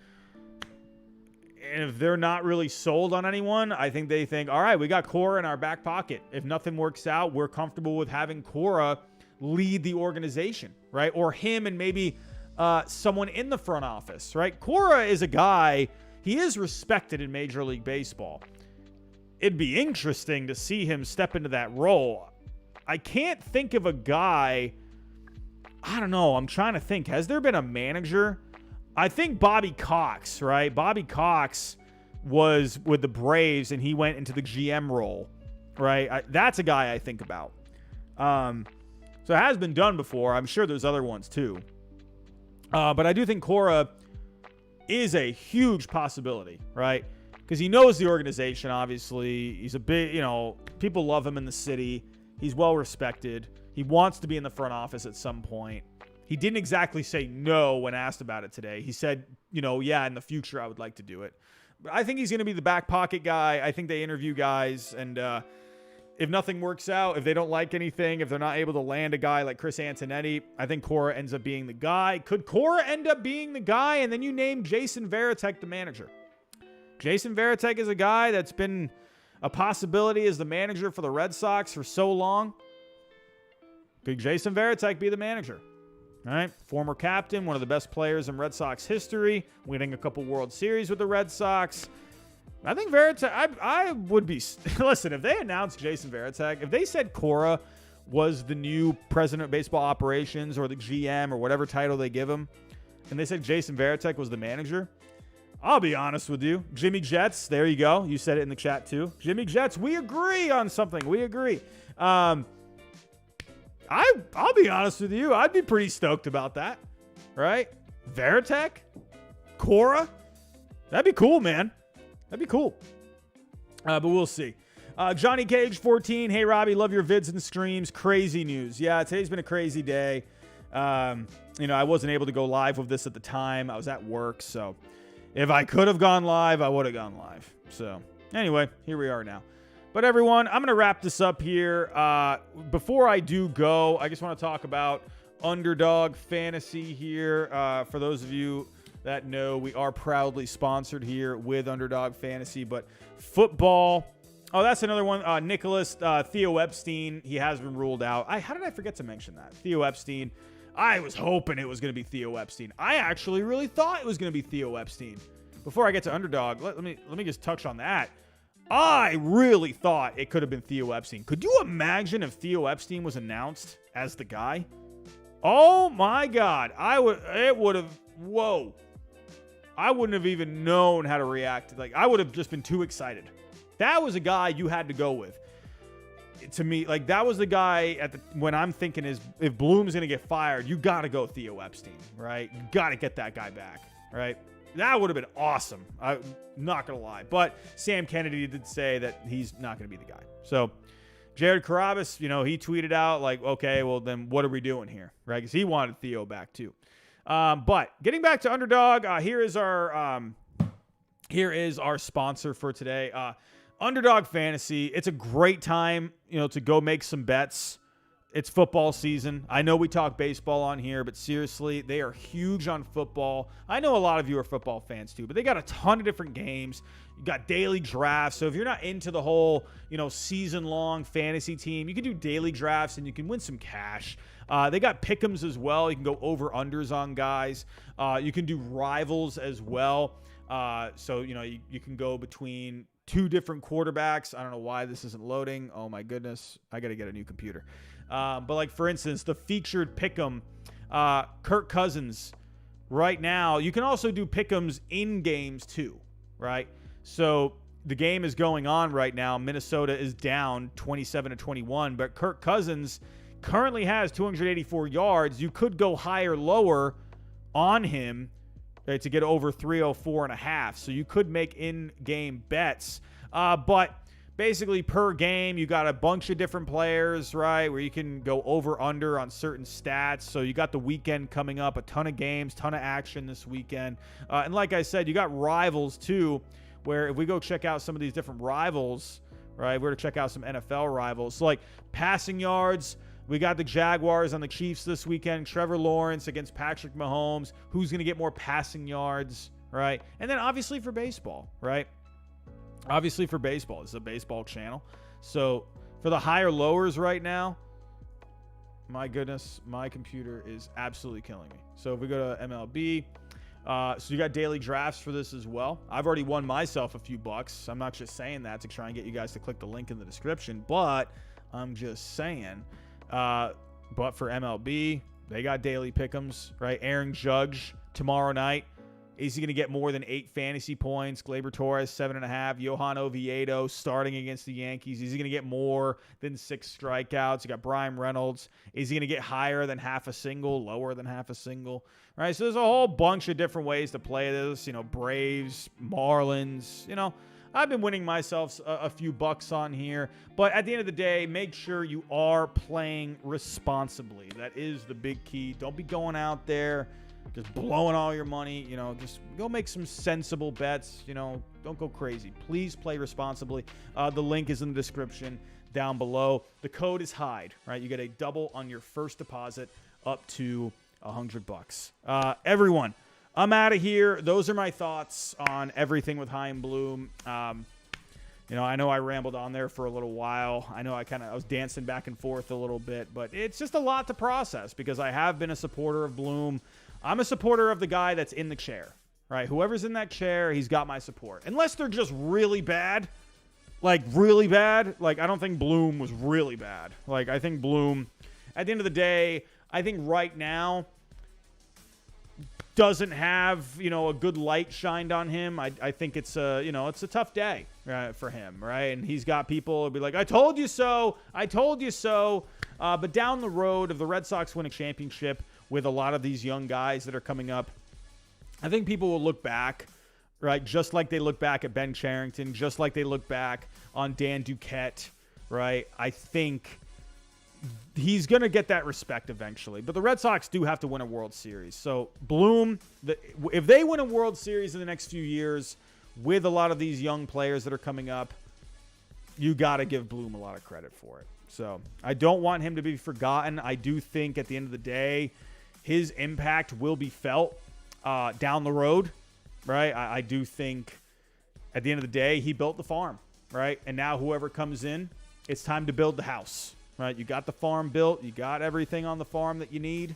if they're not really sold on anyone, I think they think, all right, we got Cora in our back pocket. If nothing works out, we're comfortable with having Cora lead the organization, right? Or him and maybe someone in the front office, right? Cora is a guy, he is respected in Major League Baseball. It'd be interesting to see him step into that role. I can't think of a guy. I don't know. I'm trying to think. Has there been a manager? I think Bobby Cox, right? Bobby Cox was with the Braves and he went into the GM role, right? That's a guy I think about. So it has been done before. I'm sure there's other ones too. But I do think Cora is a huge possibility, right? Because he knows the organization, obviously. He's a big, people love him in the city. He's well respected. He wants to be in the front office at some point. He didn't exactly say no when asked about it today. He said, yeah, in the future I would like to do it. But I think he's going to be the back pocket guy. I think they interview guys, and if nothing works out, if they don't like anything, if they're not able to land a guy like Chris Antonetti, I think Cora ends up being the guy. Could Cora end up being the guy, and then you name Jason Varitek the manager? Jason Varitek is a guy that's been a possibility as the manager for the Red Sox for so long. Could Jason Varitek be the manager? All right. Former captain, one of the best players in Red Sox history, winning a couple World Series with the Red Sox. I think Varitek, I would be, listen, if they announced Jason Varitek, if they said Cora was the new president of baseball operations or the GM or whatever title they give him, and they said Jason Varitek was the manager, I'll be honest with you. Jimmy Jets, there you go. You said it in the chat too. Jimmy Jets, we agree on something. We agree. I'll be honest with you. I'd be pretty stoked about that, right? Varitek? Cora? That'd be cool, man. That'd be cool. But we'll see. Johnny Cage 14. Hey, Robbie, love your vids and streams. Crazy news. Yeah, today's been a crazy day. I wasn't able to go live with this at the time. I was at work, so if I could have gone live, I would have gone live. So anyway, here we are now. But everyone, I'm going to wrap this up here. Before I do go, I just want to talk about Underdog Fantasy here. For those of you that know, we are proudly sponsored here with Underdog Fantasy. But football, that's another one. Nicholas, Theo Epstein, he has been ruled out. How did I forget to mention that? Theo Epstein. I was hoping it was going to be Theo Epstein. I actually really thought it was going to be Theo Epstein. Before I get to Underdog, let me just touch on that. I really thought it could have been Theo Epstein. Could you imagine if Theo Epstein was announced as the guy? Oh my God. I wouldn't have even known how to react. I would have just been too excited. That was a guy you had to go with. To me, that was the guy when I'm thinking is if Bloom's going to get fired, you got to go Theo Epstein, right? You got to get that guy back, right? That would have been awesome. I'm not going to lie. But Sam Kennedy did say that he's not going to be the guy. So Jared Carabas, he tweeted out okay, well then what are we doing here, right? Because he wanted Theo back too. But getting back to Underdog, here is our sponsor for today. Underdog Fantasy. It's a great time, to go make some bets. It's football season. I know we talk baseball on here, but seriously, they are huge on football. I know a lot of you are football fans too, but they got a ton of different games. You got daily drafts. So if you're not into the whole, season-long fantasy team, you can do daily drafts and you can win some cash. They got pick'ems as well. You can go over-unders on guys. You can do rivals as well. So, you can go between two different quarterbacks. I don't know why this isn't loading. Oh my goodness. I got to get a new computer. But for instance, the featured pick'em, Kirk Cousins right now, you can also do pick'ems in games too, right? So the game is going on right now. Minnesota is down 27-21, but Kirk Cousins currently has 284 yards. You could go higher, lower on him, to get over 304.5. So you could make in-game bets. But basically per game, you got a bunch of different players, right, where you can go over under on certain stats. So you got the weekend coming up, a ton of games, ton of action this weekend. And like I said, you got rivals too, where if we go check out some of these different rivals, right, we're to check out some NFL rivals. So like passing yards, we got the Jaguars on the Chiefs this weekend. Trevor Lawrence against Patrick Mahomes. Who's going to get more passing yards, right? And then obviously for baseball, right? Obviously for baseball. This is a baseball channel. So for the higher lowers right now, my goodness, my computer is absolutely killing me. So if we go to MLB, so you got daily drafts for this as well. I've already won myself a few bucks. I'm not just saying that to try and get you guys to click the link in the description, but I'm just saying. But for MLB, they got daily pick'ems, right? Aaron Judge tomorrow night. Is he going to get more than 8 fantasy points? Gleyber Torres, 7.5. Johan Oviedo starting against the Yankees. Is he going to get more than 6 strikeouts? You got Brian Reynolds. Is he going to get higher than half a single, lower than half a single? Right? So there's a whole bunch of different ways to play this. You know, Braves, Marlins, you know. I've been winning myself a few bucks on here. But at the end of the day, make sure you are playing responsibly. That is the big key. Don't be going out there just blowing all your money. You know, just go make some sensible bets. You know, don't go crazy. Please play responsibly. The link is in the description down below. The code is HYDE, right? You get a double on your first deposit up to $100. Everyone, I'm out of here. Those are my thoughts on everything with Chaim Bloom. You know, I know I rambled on there for a little while. I know I was dancing back and forth a little bit, but it's just a lot to process because I have been a supporter of Bloom. I'm a supporter of the guy that's in the chair, right? Whoever's in that chair, he's got my support. Unless they're just really bad, like really bad. Like, I don't think Bloom was really bad. Like, I think Bloom, at the end of the day, I think right now doesn't have, you know, a good light shined on him. I think it's a, you know, it's a tough day for him, right? And he's got people who'll be like, I told you so. I told you so. But down the road, if the Red Sox win a championship with a lot of these young guys that are coming up, I think people will look back, right? Just like they look back at Ben Cherington, just like they look back on Dan Duquette, right? I think he's going to get that respect eventually. But the Red Sox do have to win a World Series. So Bloom, if they win a World Series in the next few years with a lot of these young players that are coming up, you got to give Bloom a lot of credit for it. So I don't want him to be forgotten. I do think at the end of the day, his impact will be felt down the road, right? I do think at the end of the day, he built the farm, right? And now whoever comes in, it's time to build the house, right? You got the farm built. You got everything on the farm that you need.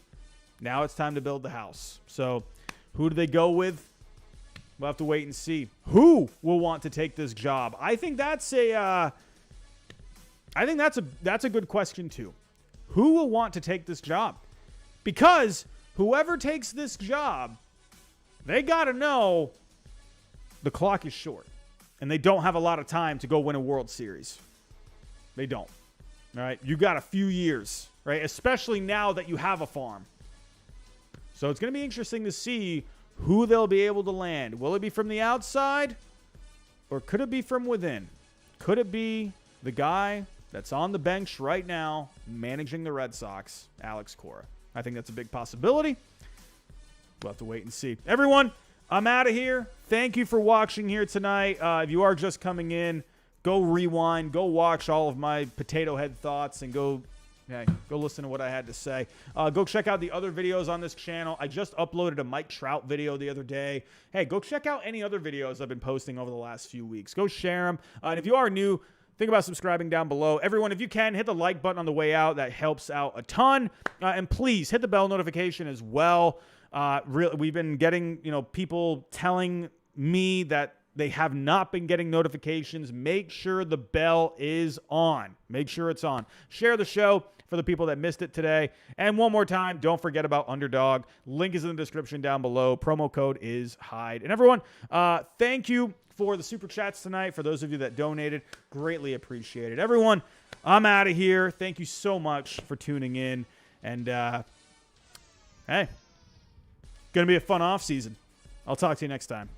Now it's time to build the house. So who do they go with? We'll have to wait and see. Who will want to take this job? I think that's a good question too. Who will want to take this job? Because whoever takes this job, they got to know the clock is short. And they don't have a lot of time to go win a World Series. They don't. All right? You got a few years, right? Especially now that you have a farm. So it's going to be interesting to see who they'll be able to land. Will it be from the outside? Or could it be from within? Could it be the guy that's on the bench right now managing the Red Sox, Alex Cora? I think that's a big possibility. We'll have to wait and see. Everyone, I'm out of here. Thank you for watching here tonight. If you are just coming in, go rewind. Go watch all of my potato head thoughts and go listen to what I had to say. Go check out the other videos on this channel. I just uploaded a Mike Trout video the other day. Hey, go check out any other videos I've been posting over the last few weeks. Go share them. And if you are new, think about subscribing down below. Everyone, if you can, hit the like button on the way out. That helps out a ton. And please hit the bell notification as well. We've been getting, people telling me that they have not been getting notifications. Make sure the bell is on. Make sure it's on. Share the show for the people that missed it today. And one more time, don't forget about Underdog. Link is in the description down below. Promo code is HYDE. And everyone, thank you for the super chats tonight. For those of you that donated, greatly appreciated. Everyone, I'm out of here. Thank you so much for tuning in. And, hey, going to be a fun off season. I'll talk to you next time.